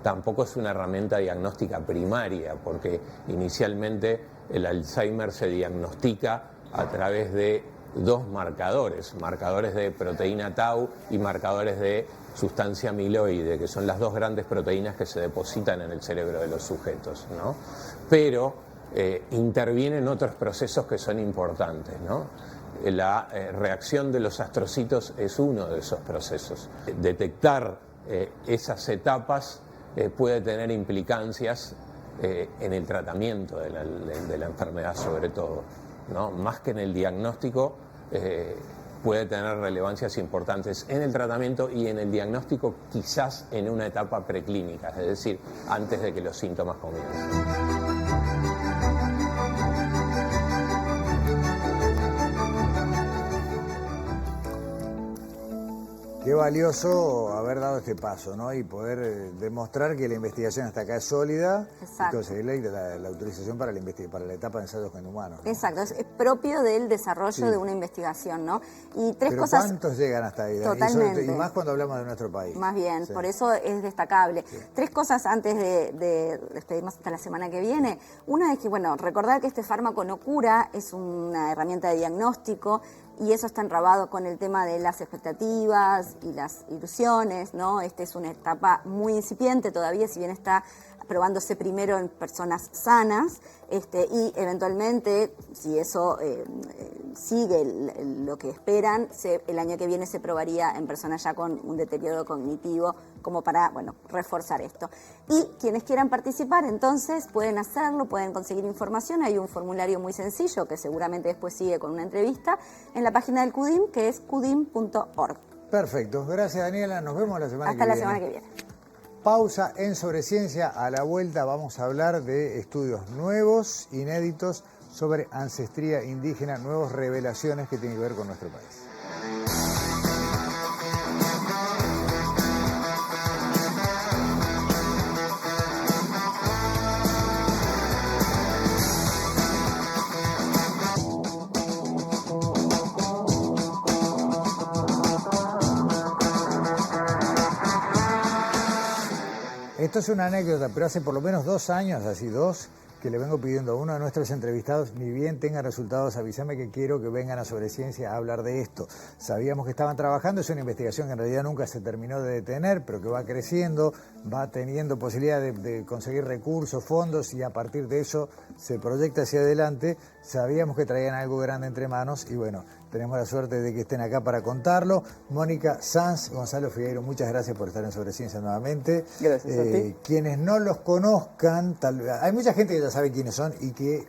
Tampoco es una herramienta diagnóstica primaria, porque inicialmente el Alzheimer se diagnostica a través de dos marcadores de proteína tau y marcadores de sustancia amiloide, que son las dos grandes proteínas que se depositan en el cerebro de los sujetos, ¿no? Pero intervienen otros procesos que son importantes, ¿no? La reacción de los astrocitos es uno de esos procesos. Detectar esas etapas puede tener implicancias en el tratamiento de la enfermedad, sobre todo, ¿no? Más que en el diagnóstico, puede tener relevancias importantes en el tratamiento y en el diagnóstico, quizás en una etapa preclínica, es decir, antes de que los síntomas comiencen. Qué valioso haber dado este paso, ¿no? Y poder demostrar que la investigación hasta acá es sólida. Exacto. Y conseguir la autorización para la etapa de ensayos con humanos, ¿no? Exacto, es propio del desarrollo de una investigación, ¿no? Y tres Pero cosas... ¿cuántos llegan hasta ahí? Totalmente. Y más cuando hablamos de nuestro país. Más bien, Sí. por eso es destacable. Sí. Tres cosas antes de despedirnos hasta la semana que viene. Una es que, bueno, recordar que este fármaco no cura, es una herramienta de diagnóstico, y eso está enrabado con el tema de las expectativas y las ilusiones, ¿no? Esta es una etapa muy incipiente todavía, si bien está probándose primero en personas sanas, y eventualmente, si eso sigue lo que esperan, el año que viene se probaría en personas ya con un deterioro cognitivo, como para, bueno, reforzar esto. Y quienes quieran participar, entonces, pueden hacerlo, pueden conseguir información. Hay un formulario muy sencillo, que seguramente después sigue con una entrevista, en la página del CUDIM, que es cudim.org. Perfecto. Gracias, Daniela. Nos vemos la semana que viene. Hasta la semana que viene. Pausa en Sobreciencia. A la vuelta vamos a hablar de estudios nuevos, inéditos, sobre ancestría indígena, nuevas revelaciones que tienen que ver con nuestro país. Esto es una anécdota, pero hace por lo menos 2 años, que le vengo pidiendo a uno de nuestros entrevistados, ni bien tengan resultados, avísame que quiero que vengan a Sobreciencia a hablar de esto. Sabíamos que estaban trabajando, es una investigación que en realidad nunca se terminó de detener, pero que va creciendo, va teniendo posibilidad de conseguir recursos, fondos, y a partir de eso se proyecta hacia adelante. Sabíamos que traían algo grande entre manos y bueno, tenemos la suerte de que estén acá para contarlo. Mónica Sanz, Gonzalo Figueiro, muchas gracias por estar en Sobreciencia nuevamente. Gracias a ti. Quienes no los conozcan, hay mucha gente que ya sabe quiénes son y que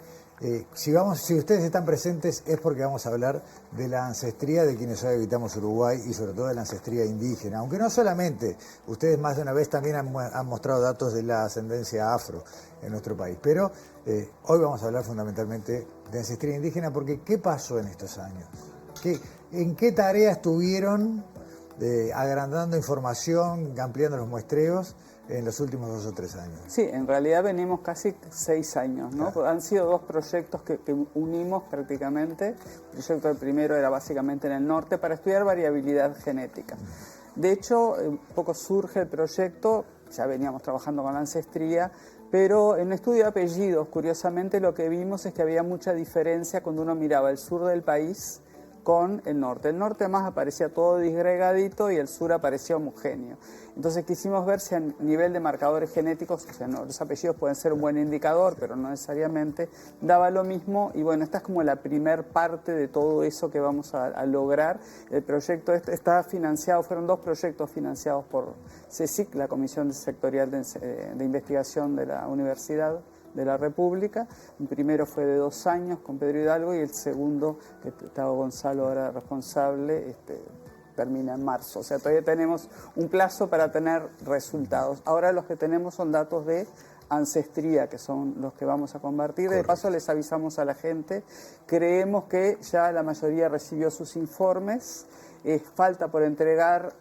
si ustedes están presentes es porque vamos a hablar de la ancestría de quienes hoy habitamos Uruguay y sobre todo de la ancestría indígena, aunque no solamente, ustedes más de una vez también han mostrado datos de la ascendencia afro en nuestro país, pero hoy vamos a hablar fundamentalmente de ancestría indígena porque ¿qué pasó en estos años? ¿En qué tareas estuvieron agrandando información, ampliando los muestreos en los últimos 2 o 3 años? Sí, en realidad venimos casi 6 años, ¿no? Claro. Han sido 2 proyectos que unimos prácticamente. El proyecto del primero era básicamente en el norte para estudiar variabilidad genética. De hecho, un poco surge el proyecto, ya veníamos trabajando con la ancestría, pero en el estudio de apellidos, curiosamente, lo que vimos es que había mucha diferencia cuando uno miraba el sur del país con el norte. El norte más aparecía todo disgregadito y el sur aparecía homogéneo. Entonces quisimos ver si a nivel de marcadores genéticos, o sea, no, los apellidos pueden ser un buen indicador, pero no necesariamente, daba lo mismo. Y bueno, esta es como la primer parte de todo eso que vamos a lograr. El proyecto está financiado, fueron 2 proyectos financiados por CSIC, la Comisión Sectorial de Investigación de la Universidad de la República. El primero fue de 2 años con Pedro Hidalgo y el segundo, que estaba Gonzalo ahora responsable, termina en marzo. O sea, todavía tenemos un plazo para tener resultados. Ahora los que tenemos son datos de ancestría, que son los que vamos a compartir. De paso les avisamos a la gente, creemos que ya la mayoría recibió sus informes. Falta por entregar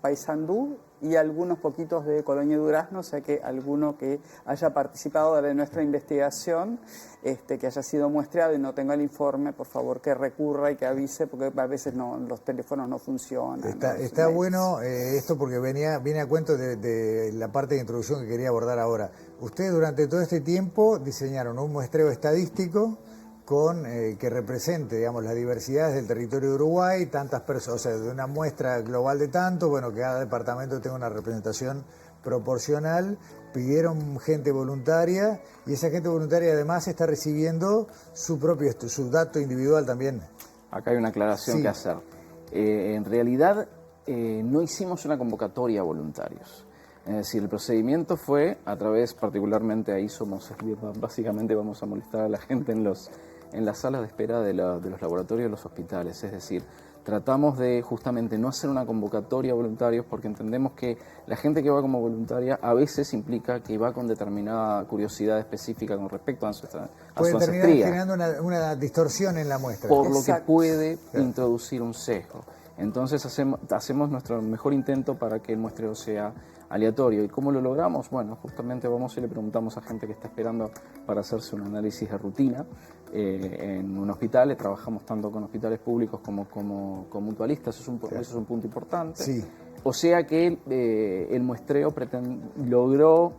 Paysandú, y algunos poquitos de Colonia y Durazno, o sea que alguno que haya participado de nuestra investigación, que haya sido muestreado y no tenga el informe, por favor que recurra y que avise, porque a veces los teléfonos no funcionan. Está bueno esto porque viene a cuento de la parte de introducción que quería abordar ahora. Ustedes durante todo este tiempo diseñaron un muestreo estadístico que represente, digamos, las diversidades del territorio de Uruguay, tantas personas, o sea, de una muestra global de tanto, bueno, que cada departamento tenga una representación proporcional. Pidieron gente voluntaria y esa gente voluntaria además está recibiendo su dato individual también. Acá hay una aclaración que hacer. En realidad no hicimos una convocatoria a voluntarios. Es decir, el procedimiento fue a través, particularmente ahí básicamente vamos a molestar a la gente en las salas de espera de los laboratorios de los hospitales. Es decir, tratamos de justamente no hacer una convocatoria a voluntarios porque entendemos que la gente que va como voluntaria a veces implica que va con determinada curiosidad específica con respecto a su ancestría. Puede terminar generando una distorsión en la muestra. Por lo que puede introducir un sesgo. Entonces hacemos nuestro mejor intento para que el muestreo sea aleatorio. ¿Y cómo lo logramos? Bueno, justamente vamos y le preguntamos a gente que está esperando para hacerse un análisis de rutina en un hospital. Trabajamos tanto con hospitales públicos como mutualistas, eso es un punto importante. Sí. O sea que el muestreo logró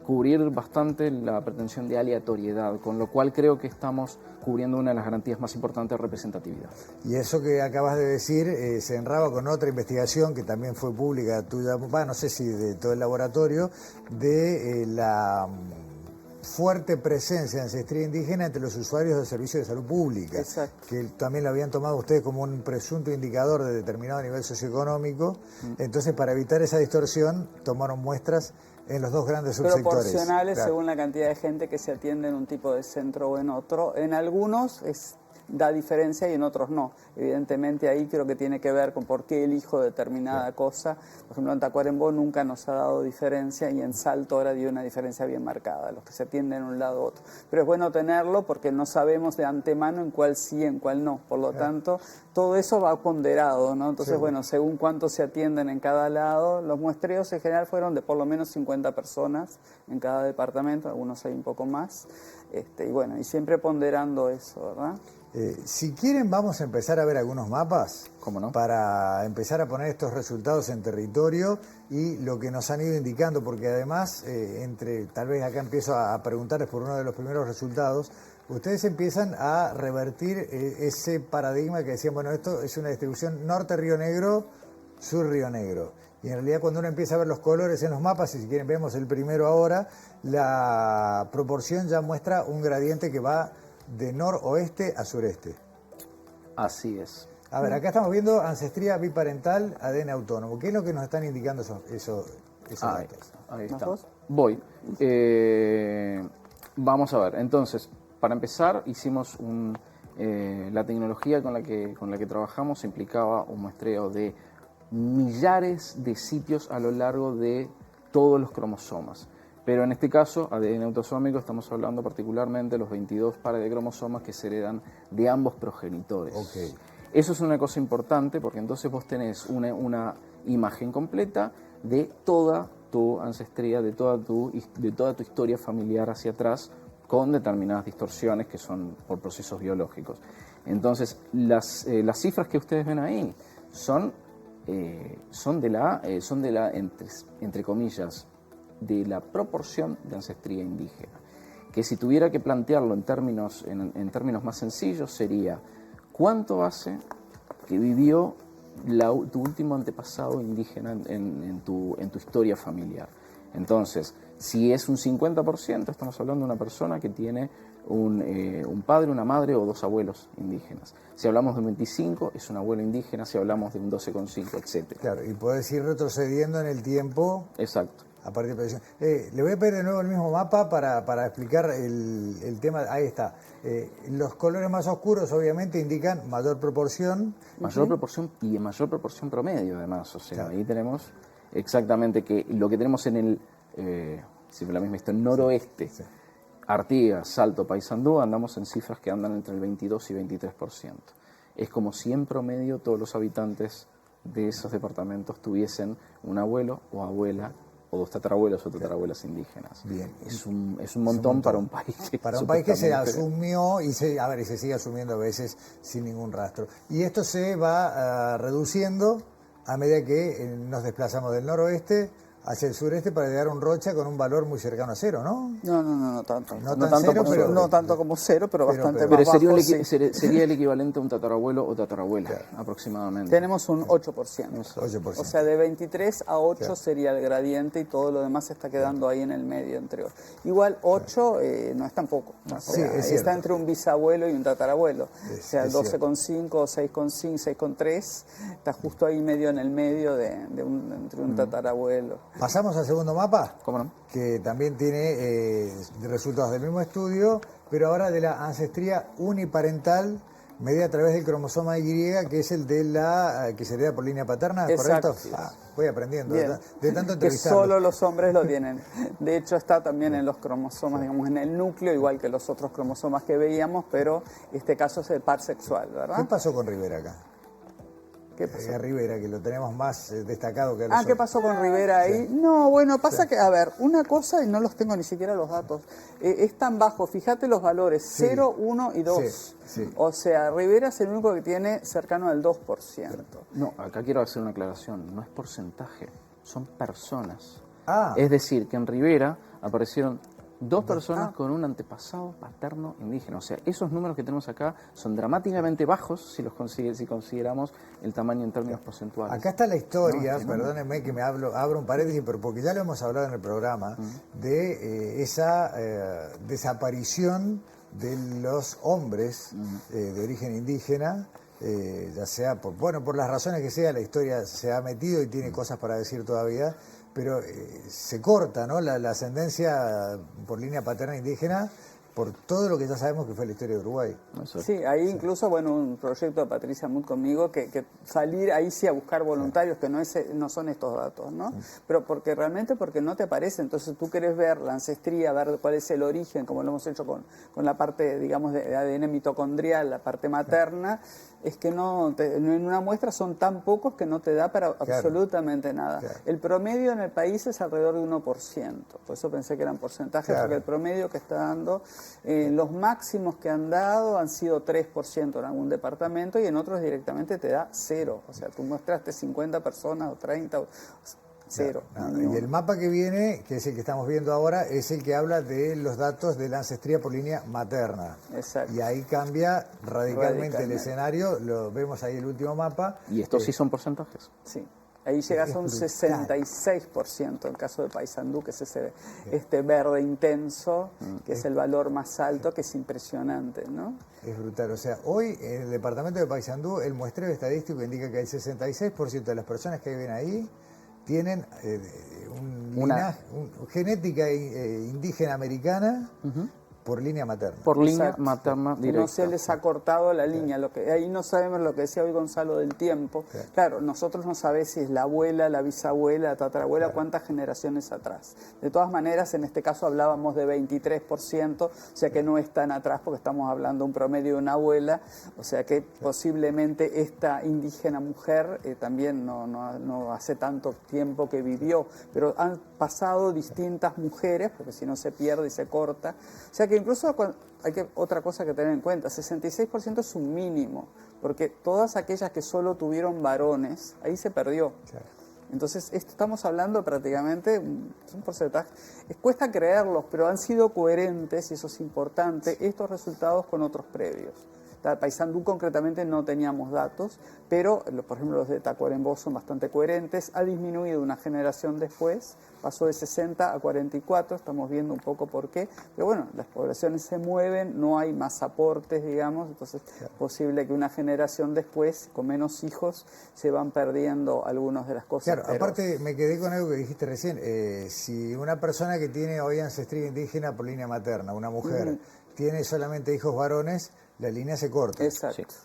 cubrir bastante la pretensión de aleatoriedad, con lo cual creo que estamos cubriendo una de las garantías más importantes de representatividad. Y eso que acabas de decir se enraba con otra investigación que también fue pública tuya, no sé si de todo el laboratorio, de la fuerte presencia de ancestría indígena entre los usuarios del servicio de salud pública. Exacto. Que también lo habían tomado ustedes como un presunto indicador de determinado nivel socioeconómico. Entonces, para evitar esa distorsión, tomaron muestras en los dos grandes subsectores. Proporcionales según la cantidad de gente que se atiende en un tipo de centro o en otro. En algunos da diferencia y en otros no. Evidentemente ahí creo que tiene que ver con por qué elijo determinada cosa. Por ejemplo, en Tacuarembó nunca nos ha dado diferencia y en Salto ahora dio una diferencia bien marcada, los que se atienden en un lado u otro. Pero es bueno tenerlo porque no sabemos de antemano en cuál sí, en cuál no. Por lo tanto, todo eso va ponderado, ¿no? Entonces, bueno, según cuánto se atienden en cada lado, los muestreos en general fueron de por lo menos 50 personas en cada departamento, algunos hay un poco más. Y bueno, y siempre ponderando eso, ¿verdad? Si quieren vamos a empezar a ver algunos mapas. ¿Cómo no? Para empezar a poner estos resultados en territorio y lo que nos han ido indicando, porque además, tal vez acá empiezo a preguntarles por uno de los primeros resultados, ustedes empiezan a revertir ese paradigma que decían, bueno, esto es una distribución norte-Río Negro, sur-Río Negro. Y en realidad cuando uno empieza a ver los colores en los mapas, y si quieren vemos el primero ahora, la proporción ya muestra un gradiente que va de noroeste a sureste. Así es. A ver, acá estamos viendo ancestría biparental, ADN autónomo. ¿Qué es lo que nos están indicando esos datos? Ahí está. Voy. Vamos a ver. Entonces, para empezar, hicimos la tecnología con la que trabajamos implicaba un muestreo de millares de sitios a lo largo de todos los cromosomas. Pero en este caso, ADN autosómico, estamos hablando particularmente de los 22 pares de cromosomas que se heredan de ambos progenitores. Okay. Eso es una cosa importante porque entonces vos tenés una imagen completa de toda tu ancestría, de toda tu historia familiar hacia atrás, con determinadas distorsiones que son por procesos biológicos. Entonces, las cifras que ustedes ven ahí son de la entre comillas, de la proporción de ancestría indígena, que si tuviera que plantearlo en términos más sencillos sería ¿cuánto hace que vivió tu último antepasado indígena en tu historia familiar? Entonces, si es un 50%, estamos hablando de una persona que tiene un padre, una madre o dos abuelos indígenas. Si hablamos de un 25, es un abuelo indígena, si hablamos de un 12,5, etc. Claro, y podés ir retrocediendo en el tiempo. Exacto. A partir de le voy a pedir de nuevo el mismo mapa para explicar el tema. Ahí está. Los colores más oscuros obviamente indican mayor proporción. Mayor proporción y mayor proporción promedio además. O sea, ahí tenemos exactamente que lo que tenemos en el, si la misma historia, noroeste, Artigas, Salto, Paysandú, andamos en cifras que andan entre el 22 y 23%. Es como si en promedio todos los habitantes de esos departamentos tuviesen un abuelo o abuela o dos tatarabuelos o tatarabuelas indígenas. Bien. Es un montón para un país que para un país que se asumió y se sigue asumiendo a veces sin ningún rastro. Y esto se va reduciendo a medida que nos desplazamos del noroeste hacia el sureste para llegar a un Rocha con un valor muy cercano a cero, ¿no? No tanto. No tanto como cero, pero bastante pero más sería, bajo, sería el equivalente a un tatarabuelo o tatarabuela, aproximadamente. Tenemos un 8%. 8%. O sea, de 23 a 8 sería el gradiente y todo lo demás se está quedando ahí en el medio entre 8. Igual 8 no es tampoco. O sea, está entre un bisabuelo y un tatarabuelo. O sea, 12,5 o 6,5, 6,3 está justo ahí medio en el medio entre un tatarabuelo. Pasamos al segundo mapa, ¿cómo no? Que también tiene resultados del mismo estudio, pero ahora de la ancestría uniparental medida a través del cromosoma Y, que es el de la que se hereda por línea paterna, exacto. ¿correcto? Voy aprendiendo, Bien. de tanto que entrevistarlo. solo los hombres lo tienen. De hecho, está también en los cromosomas, digamos, en el núcleo, igual que los otros cromosomas que veíamos, pero este caso es el par sexual, ¿verdad? ¿Qué pasó con Rivera acá? ¿Qué pasó? Rivera, que lo tenemos más destacado que a los ¿qué otros. pasó con Rivera ahí? Sí. No, bueno, pasa que, a ver, una cosa, y no los tengo ni siquiera los datos, es tan bajo, fíjate los valores, 0, 1 y 2. Sí. O sea, Rivera es el único que tiene cercano al 2%. No, acá quiero hacer una aclaración, no es porcentaje, son personas. Ah. Es decir, que en Rivera aparecieron 2 personas con un antepasado paterno indígena. O sea, esos números que tenemos acá son dramáticamente bajos si consideramos el tamaño en términos porcentuales. Acá está la historia, perdónenme que abro un paréntesis, pero porque ya lo hemos hablado en el programa, de esa desaparición de los hombres de origen indígena, ya sea por las razones que sea, la historia se ha metido y tiene cosas para decir todavía, pero se corta, ¿no?, la ascendencia por línea paterna indígena por todo lo que ya sabemos que fue la historia de Uruguay. Sí, ahí incluso, bueno, un proyecto de Patricia Muth conmigo, que salir ahí sí a buscar voluntarios, que no son estos datos, ¿no? Pero porque no te aparece, entonces tú querés ver la ancestría, ver cuál es el origen, como lo hemos hecho con la parte, digamos, de ADN mitocondrial, la parte materna, es que en una muestra son tan pocos que no te da para absolutamente nada. El promedio en el país es alrededor de 1%, por eso pensé que eran porcentajes, porque el promedio que está dando, los máximos que han dado han sido 3% en algún departamento y en otros directamente te da 0, o sea, tú muestraste 50 personas o 30, 0. Y el mapa que viene, que es el que estamos viendo ahora, es el que habla de los datos de la ancestría por línea materna. Exacto. Y ahí cambia radicalmente el escenario, lo vemos ahí el último mapa. ¿Y estos sí son porcentajes? Sí. Ahí llegas a un 66% en el caso de Paysandú, que es este verde intenso, que es el valor más alto, que es impresionante, ¿no? Es brutal. O sea, hoy en el departamento de Paysandú, el muestreo estadístico indica que el 66% de las personas que viven ahí tienen una genética indígena americana por línea materna. Por línea materna directa. No se les ha cortado la línea. Ahí no sabemos lo que decía hoy Gonzalo del tiempo. Claro, nosotros no sabemos si es la abuela, la bisabuela, la tatarabuela, cuántas generaciones atrás. De todas maneras, en este caso hablábamos de 23%, o sea que no es tan atrás porque estamos hablando de un promedio de una abuela, o sea que posiblemente esta indígena mujer también no hace tanto tiempo que vivió, pero han pasado distintas mujeres, porque si no se pierde y se corta. O sea que incluso otra cosa que tener en cuenta, 66% es un mínimo, porque todas aquellas que solo tuvieron varones, ahí se perdió. Entonces, estamos hablando prácticamente, es un porcentaje, cuesta creerlos, pero han sido coherentes, y eso es importante, estos resultados con otros previos. Paysandú concretamente no teníamos datos, pero por ejemplo los de Tacuarembó son bastante coherentes, ha disminuido una generación después, pasó de 60 a 44, estamos viendo un poco por qué, pero bueno, las poblaciones se mueven, no hay más aportes, digamos, entonces es posible que una generación después, con menos hijos, se van perdiendo algunas de las cosas. Claro, aparte me quedé con algo que dijiste recién, si una persona que tiene hoy ancestría indígena por línea materna, una mujer, tiene solamente hijos varones, la línea se corta. Exacto.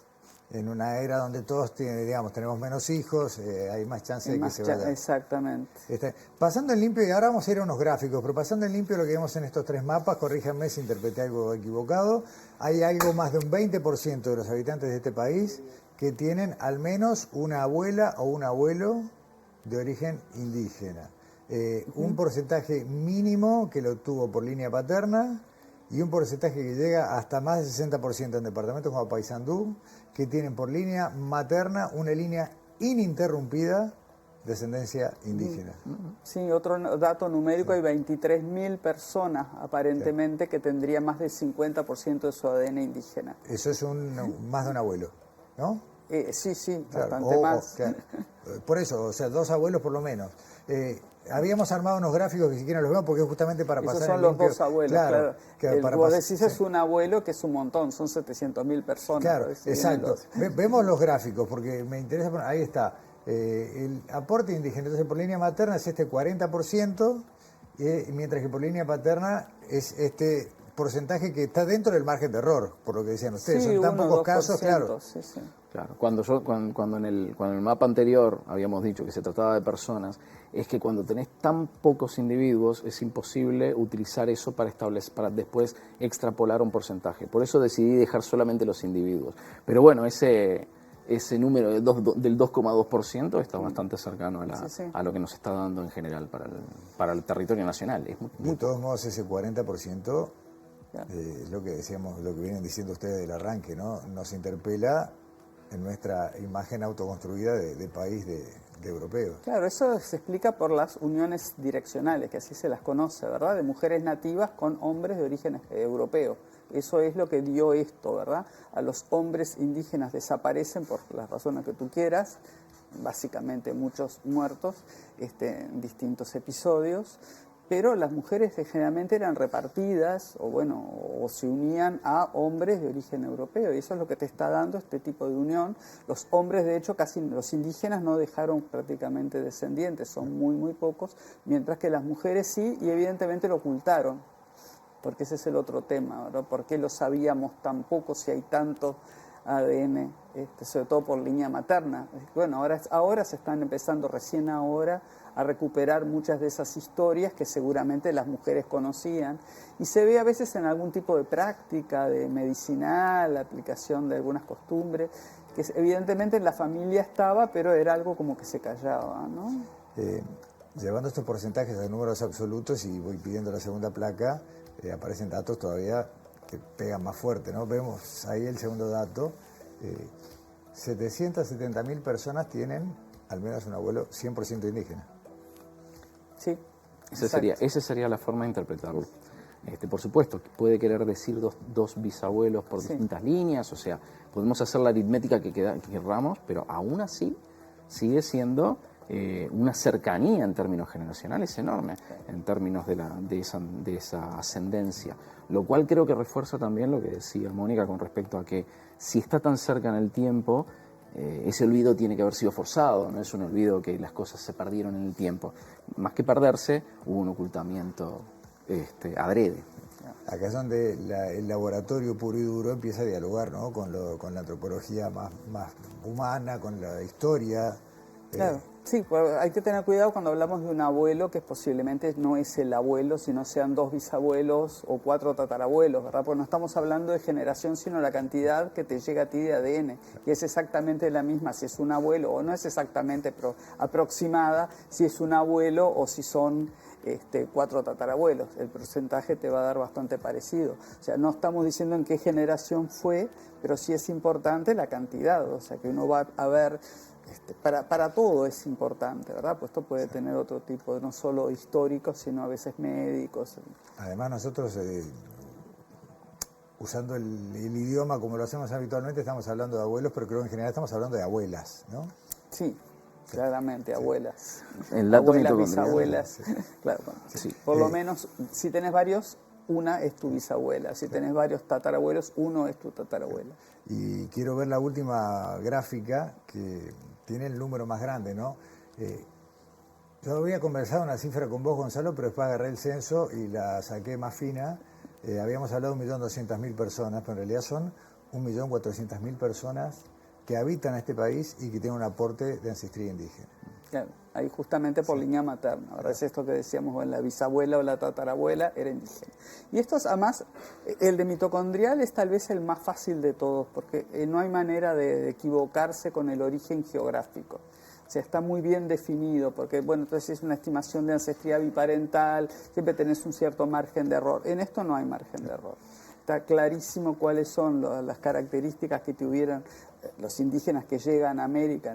En una era donde todos tenemos menos hijos, hay más chance de que se vaya. Exactamente. Pasando en limpio, y ahora vamos a ir a unos gráficos, pero pasando en limpio lo que vemos en estos 3 mapas, corríjanme si interpreté algo equivocado, hay algo más de un 20% de los habitantes de este país que tienen al menos una abuela o un abuelo de origen indígena. Un porcentaje mínimo que lo tuvo por línea paterna y un porcentaje que llega hasta más del 60% en departamentos como Paysandú, que tienen por línea materna una línea ininterrumpida de ascendencia indígena. Sí, otro dato numérico, hay 23.000 personas aparentemente que tendrían más del 50% de su ADN indígena. Eso es más de un abuelo, ¿no? Sí, claro, bastante más. Claro. Por eso, o sea, 2 abuelos por lo menos. Habíamos armado unos gráficos que si quieren los vemos porque es justamente para pasar. Esos son los 2 abuelos, claro. Vos decís es un abuelo que es un montón, son 700.000 personas. Claro, exacto. Vemos los gráficos porque me interesa, ahí está. El aporte indígena, entonces por línea materna es este 40%, mientras que por línea paterna es este porcentaje que está dentro del margen de error, por lo que decían ustedes. Sí, son tan pocos casos, claro. Sí. Claro, cuando en el mapa anterior habíamos dicho que se trataba de personas, es que cuando tenés tan pocos individuos es imposible utilizar eso para después extrapolar un porcentaje. Por eso decidí dejar solamente los individuos. Pero bueno, ese número del 2,2% está bastante cercano a lo que nos está dando en general para el territorio nacional. De todos modos, ese 40%, lo que decíamos, lo que vienen diciendo ustedes del arranque, ¿no? Nos interpela en nuestra imagen autoconstruida de país de europeo. Claro, eso se explica por las uniones direccionales, que así se las conoce, ¿verdad? De mujeres nativas con hombres de origen europeo. Eso es lo que dio esto, ¿verdad? A los hombres indígenas desaparecen por las razones que tú quieras, básicamente muchos muertos en distintos episodios, pero las mujeres generalmente eran repartidas o se unían a hombres de origen europeo, y eso es lo que te está dando este tipo de unión. Los hombres, de hecho, casi los indígenas no dejaron prácticamente descendientes, son muy, muy pocos, mientras que las mujeres sí, y evidentemente lo ocultaron, porque ese es el otro tema, ¿verdad? ¿Por qué lo sabíamos tan poco si hay tanto ADN, sobre todo por línea materna? Bueno, ahora se están empezando recién ahora a recuperar muchas de esas historias que seguramente las mujeres conocían, y se ve a veces en algún tipo de práctica de medicinal, la aplicación de algunas costumbres, que evidentemente en la familia estaba, pero era algo como que se callaba, ¿no? Llevando estos porcentajes a números absolutos, y voy pidiendo la segunda placa, aparecen datos todavía que pegan más fuerte, ¿no? Vemos ahí el segundo dato, 770.000 personas tienen al menos un abuelo 100% indígena. Sí. Esa sería la forma de interpretarlo. Por supuesto, puede querer decir dos bisabuelos por distintas líneas, o sea, podemos hacer la aritmética que queramos, pero aún así sigue siendo una cercanía en términos generacionales enorme, en términos de esa ascendencia, lo cual creo que refuerza también lo que decía Mónica con respecto a que si está tan cerca en el tiempo, ese olvido tiene que haber sido forzado, no es un olvido que las cosas se perdieron en el tiempo. Más que perderse, hubo un ocultamiento adrede. Acá es donde el laboratorio puro y duro empieza a dialogar, ¿no? con la antropología más humana, con la historia. Claro, sí, pues hay que tener cuidado cuando hablamos de un abuelo, que posiblemente no es el abuelo, sino sean 2 bisabuelos o 4 tatarabuelos, ¿verdad? Porque no estamos hablando de generación, sino la cantidad que te llega a ti de ADN, y es exactamente la misma si es un abuelo, o no es exactamente, pero aproximada, si es un abuelo o si son 4 tatarabuelos. El porcentaje te va a dar bastante parecido. O sea, no estamos diciendo en qué generación fue, pero sí es importante la cantidad, o sea, que uno va a ver. Para todo es importante, ¿verdad? Pues esto puede tener otro tipo, no solo históricos, sino a veces médicos. Además nosotros, usando el idioma como lo hacemos habitualmente, estamos hablando de abuelos, pero creo que en general estamos hablando de abuelas, ¿no? Sí, claramente, abuelas. El dato abuelas, bisabuelas. Claro, bueno, sí. Por lo menos, si tenés varios, una es tu bisabuela. Si tenés varios tatarabuelos, uno es tu tatarabuela. Y quiero ver la última gráfica, que tiene el número más grande, ¿no? Yo había conversado una cifra con vos, Gonzalo, pero después agarré el censo y la saqué más fina. Habíamos hablado de 1.200.000 personas, pero en realidad son 1.400.000 personas que habitan este país y que tienen un aporte de ancestría indígena. Claro, ahí justamente por línea materna, ¿verdad? Es esto que decíamos, bueno, la bisabuela o la tatarabuela era indígena. Y estos, además, el de mitocondrial es tal vez el más fácil de todos, porque no hay manera de equivocarse con el origen geográfico. O sea, está muy bien definido, porque, bueno, entonces es una estimación de ancestría biparental, siempre tenés un cierto margen de error. En esto no hay margen de error. Está clarísimo cuáles son las características que tuvieron los indígenas que llegan a América,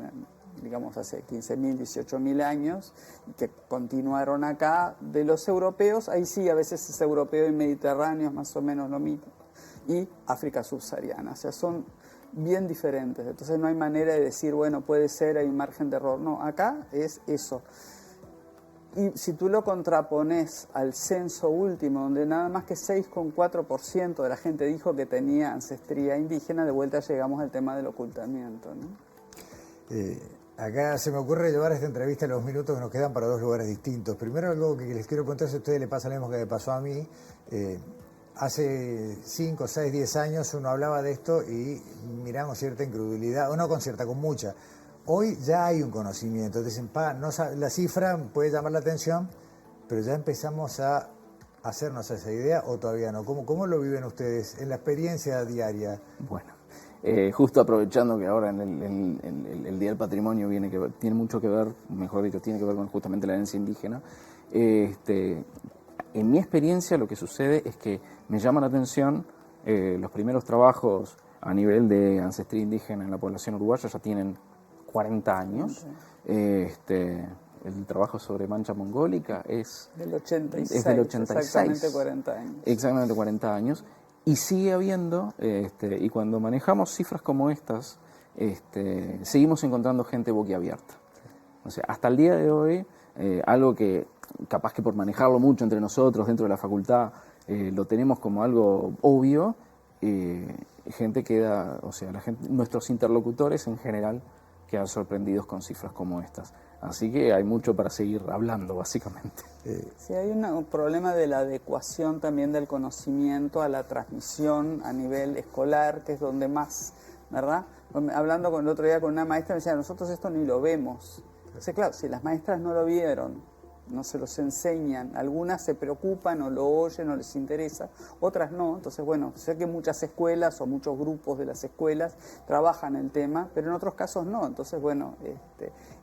digamos, hace 15.000, 18.000 años, y que continuaron acá. De los europeos, ahí sí, a veces es europeo y mediterráneo, es más o menos lo mismo, y África subsahariana, o sea, son bien diferentes. Entonces no hay manera de decir, bueno, puede ser, hay un margen de error. No, acá es eso. Y si tú lo contrapones al censo último, donde nada más que 6,4% de la gente dijo que tenía ancestría indígena, de vuelta llegamos al tema del ocultamiento, ¿no? Acá se me ocurre llevar esta entrevista en los minutos que nos quedan para dos lugares distintos. Primero, algo que les quiero preguntar, si a ustedes les pasa lo mismo que me pasó a mí. Hace 5, 6, 10 años uno hablaba de esto y miramos cierta incredulidad, o no con cierta, con mucha. Hoy ya hay un conocimiento, dicen, no, la cifra puede llamar la atención, pero ya empezamos a hacernos esa idea, o todavía no. ¿Cómo lo viven ustedes en la experiencia diaria? Bueno, justo aprovechando que ahora en el Día del Patrimonio tiene mucho que ver, mejor dicho, tiene que ver con justamente la herencia indígena. En mi experiencia lo que sucede es que me llama la atención los primeros trabajos a nivel de ancestría indígena en la población uruguaya ya tienen 40 años. El trabajo sobre mancha mongólica es del 86, es del 86. Exactamente 40 años. Exactamente 40 años. Y sigue habiendo, y cuando manejamos cifras como estas, seguimos encontrando gente boquiabierta. O sea, hasta el día de hoy, algo que capaz que por manejarlo mucho entre nosotros, dentro de la facultad, lo tenemos como algo obvio, gente queda, o sea, nuestros interlocutores en general quedan sorprendidos con cifras como estas. Así que hay mucho para seguir hablando, básicamente. Sí, hay un problema de la adecuación también del conocimiento a la transmisión a nivel escolar, que es donde más, ¿verdad? Hablando el otro día con una maestra, me decía, nosotros esto ni lo vemos. Entonces, claro, si las maestras no lo vieron, no se los enseñan, algunas se preocupan o lo oyen o les interesa, otras no. Entonces, bueno, sé que muchas escuelas o muchos grupos de las escuelas trabajan el tema, pero en otros casos no. Entonces, bueno,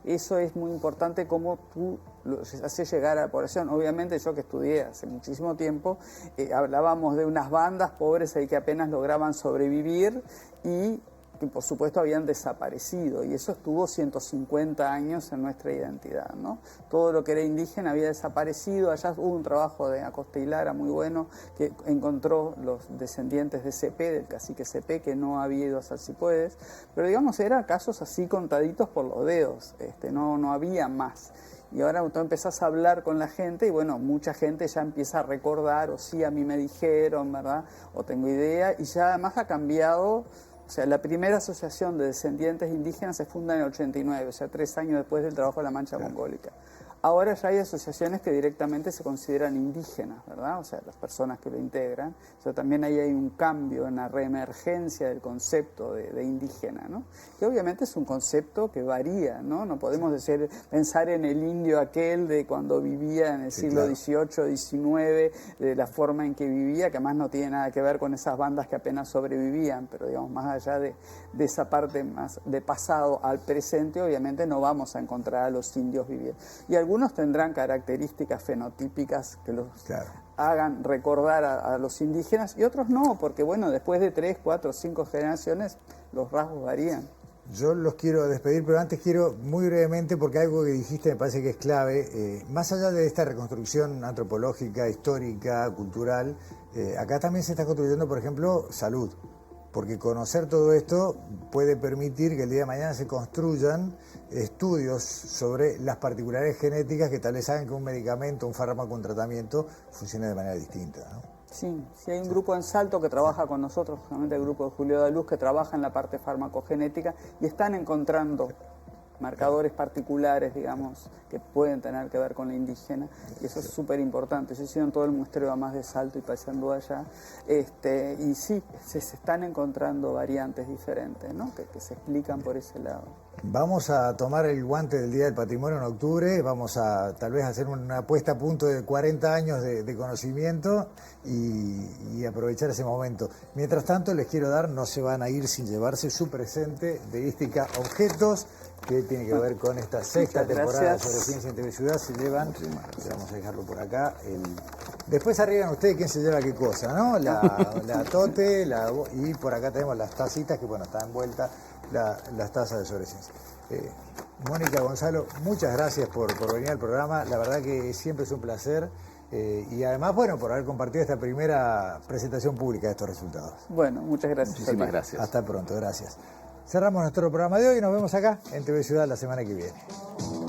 eso es muy importante, cómo tú lo haces llegar a la población. Obviamente yo que estudié hace muchísimo tiempo, hablábamos de unas bandas pobres ahí que apenas lograban sobrevivir y que por supuesto habían desaparecido, y eso estuvo 150 años en nuestra identidad, ¿no? Todo lo que era indígena había desaparecido. Allá hubo un trabajo de Acosta y Lara muy bueno, que encontró los descendientes de Cepé, del cacique Cepé, que no había ido a Salsipuedes, pero digamos, eran casos así contaditos por los dedos, no había más. Y ahora tú empezás a hablar con la gente y bueno, mucha gente ya empieza a recordar, o sí, a mí me dijeron, ¿verdad? O tengo idea, y ya además ha cambiado. O sea, la primera asociación de descendientes indígenas se funda en el 89, o sea, 3 años después del trabajo de la mancha mongólica. Ahora ya hay asociaciones que directamente se consideran indígenas, ¿verdad? O sea, las personas que lo integran. O sea, también ahí hay un cambio en la reemergencia del concepto de indígena, ¿no? Que obviamente es un concepto que varía, ¿no? No podemos pensar en el indio aquel de cuando vivía en el siglo XVIII, XIX, de la forma en que vivía, que además no tiene nada que ver con esas bandas que apenas sobrevivían, pero digamos, más allá de esa parte más de pasado al presente, obviamente no vamos a encontrar a los indios viviendo. Y algunos tendrán características fenotípicas que los hagan recordar a los indígenas, y otros no, porque bueno, después de 3, 4, 5 generaciones los rasgos varían. Yo los quiero despedir, pero antes quiero muy brevemente, porque algo que dijiste me parece que es clave, más allá de esta reconstrucción antropológica, histórica, cultural, acá también se está construyendo, por ejemplo, salud. Porque conocer todo esto puede permitir que el día de mañana se construyan estudios sobre las particularidades genéticas que tal vez hagan que un medicamento, un fármaco, un tratamiento funcione de manera distinta, ¿no? Sí, hay un grupo en Salto que trabaja con nosotros, justamente el grupo de Julio Daluz, que trabaja en la parte farmacogenética y están encontrando marcadores particulares, digamos, que pueden tener que ver con la indígena, y eso es súper importante. Yo he sido en todo el muestreo, además de Salto y Paysandú allá, y sí, se están encontrando variantes diferentes, ¿no? que se explican por ese lado. Vamos a tomar el guante del Día del Patrimonio en octubre, vamos a tal vez hacer una puesta a punto de 40 años de conocimiento y aprovechar ese momento. Mientras tanto, les quiero dar, no se van a ir sin llevarse su presente de Ística Objetos, que tiene que ver con esta sexta temporada sobre ciencia en TV Ciudad. Se llevan, vamos a dejarlo por acá, después arriban ustedes quién se lleva qué cosa, ¿no? La tote, y por acá tenemos las tacitas, que bueno, están envueltas, las tazas de sobre ciencia. Mónica, Gonzalo, muchas gracias por venir al programa, la verdad que siempre es un placer. Y además, bueno, por haber compartido esta primera presentación pública de estos resultados. Bueno, muchas gracias. Muchísimas gracias. Hasta pronto, gracias. Cerramos nuestro programa de hoy y nos vemos acá en TV Ciudad la semana que viene.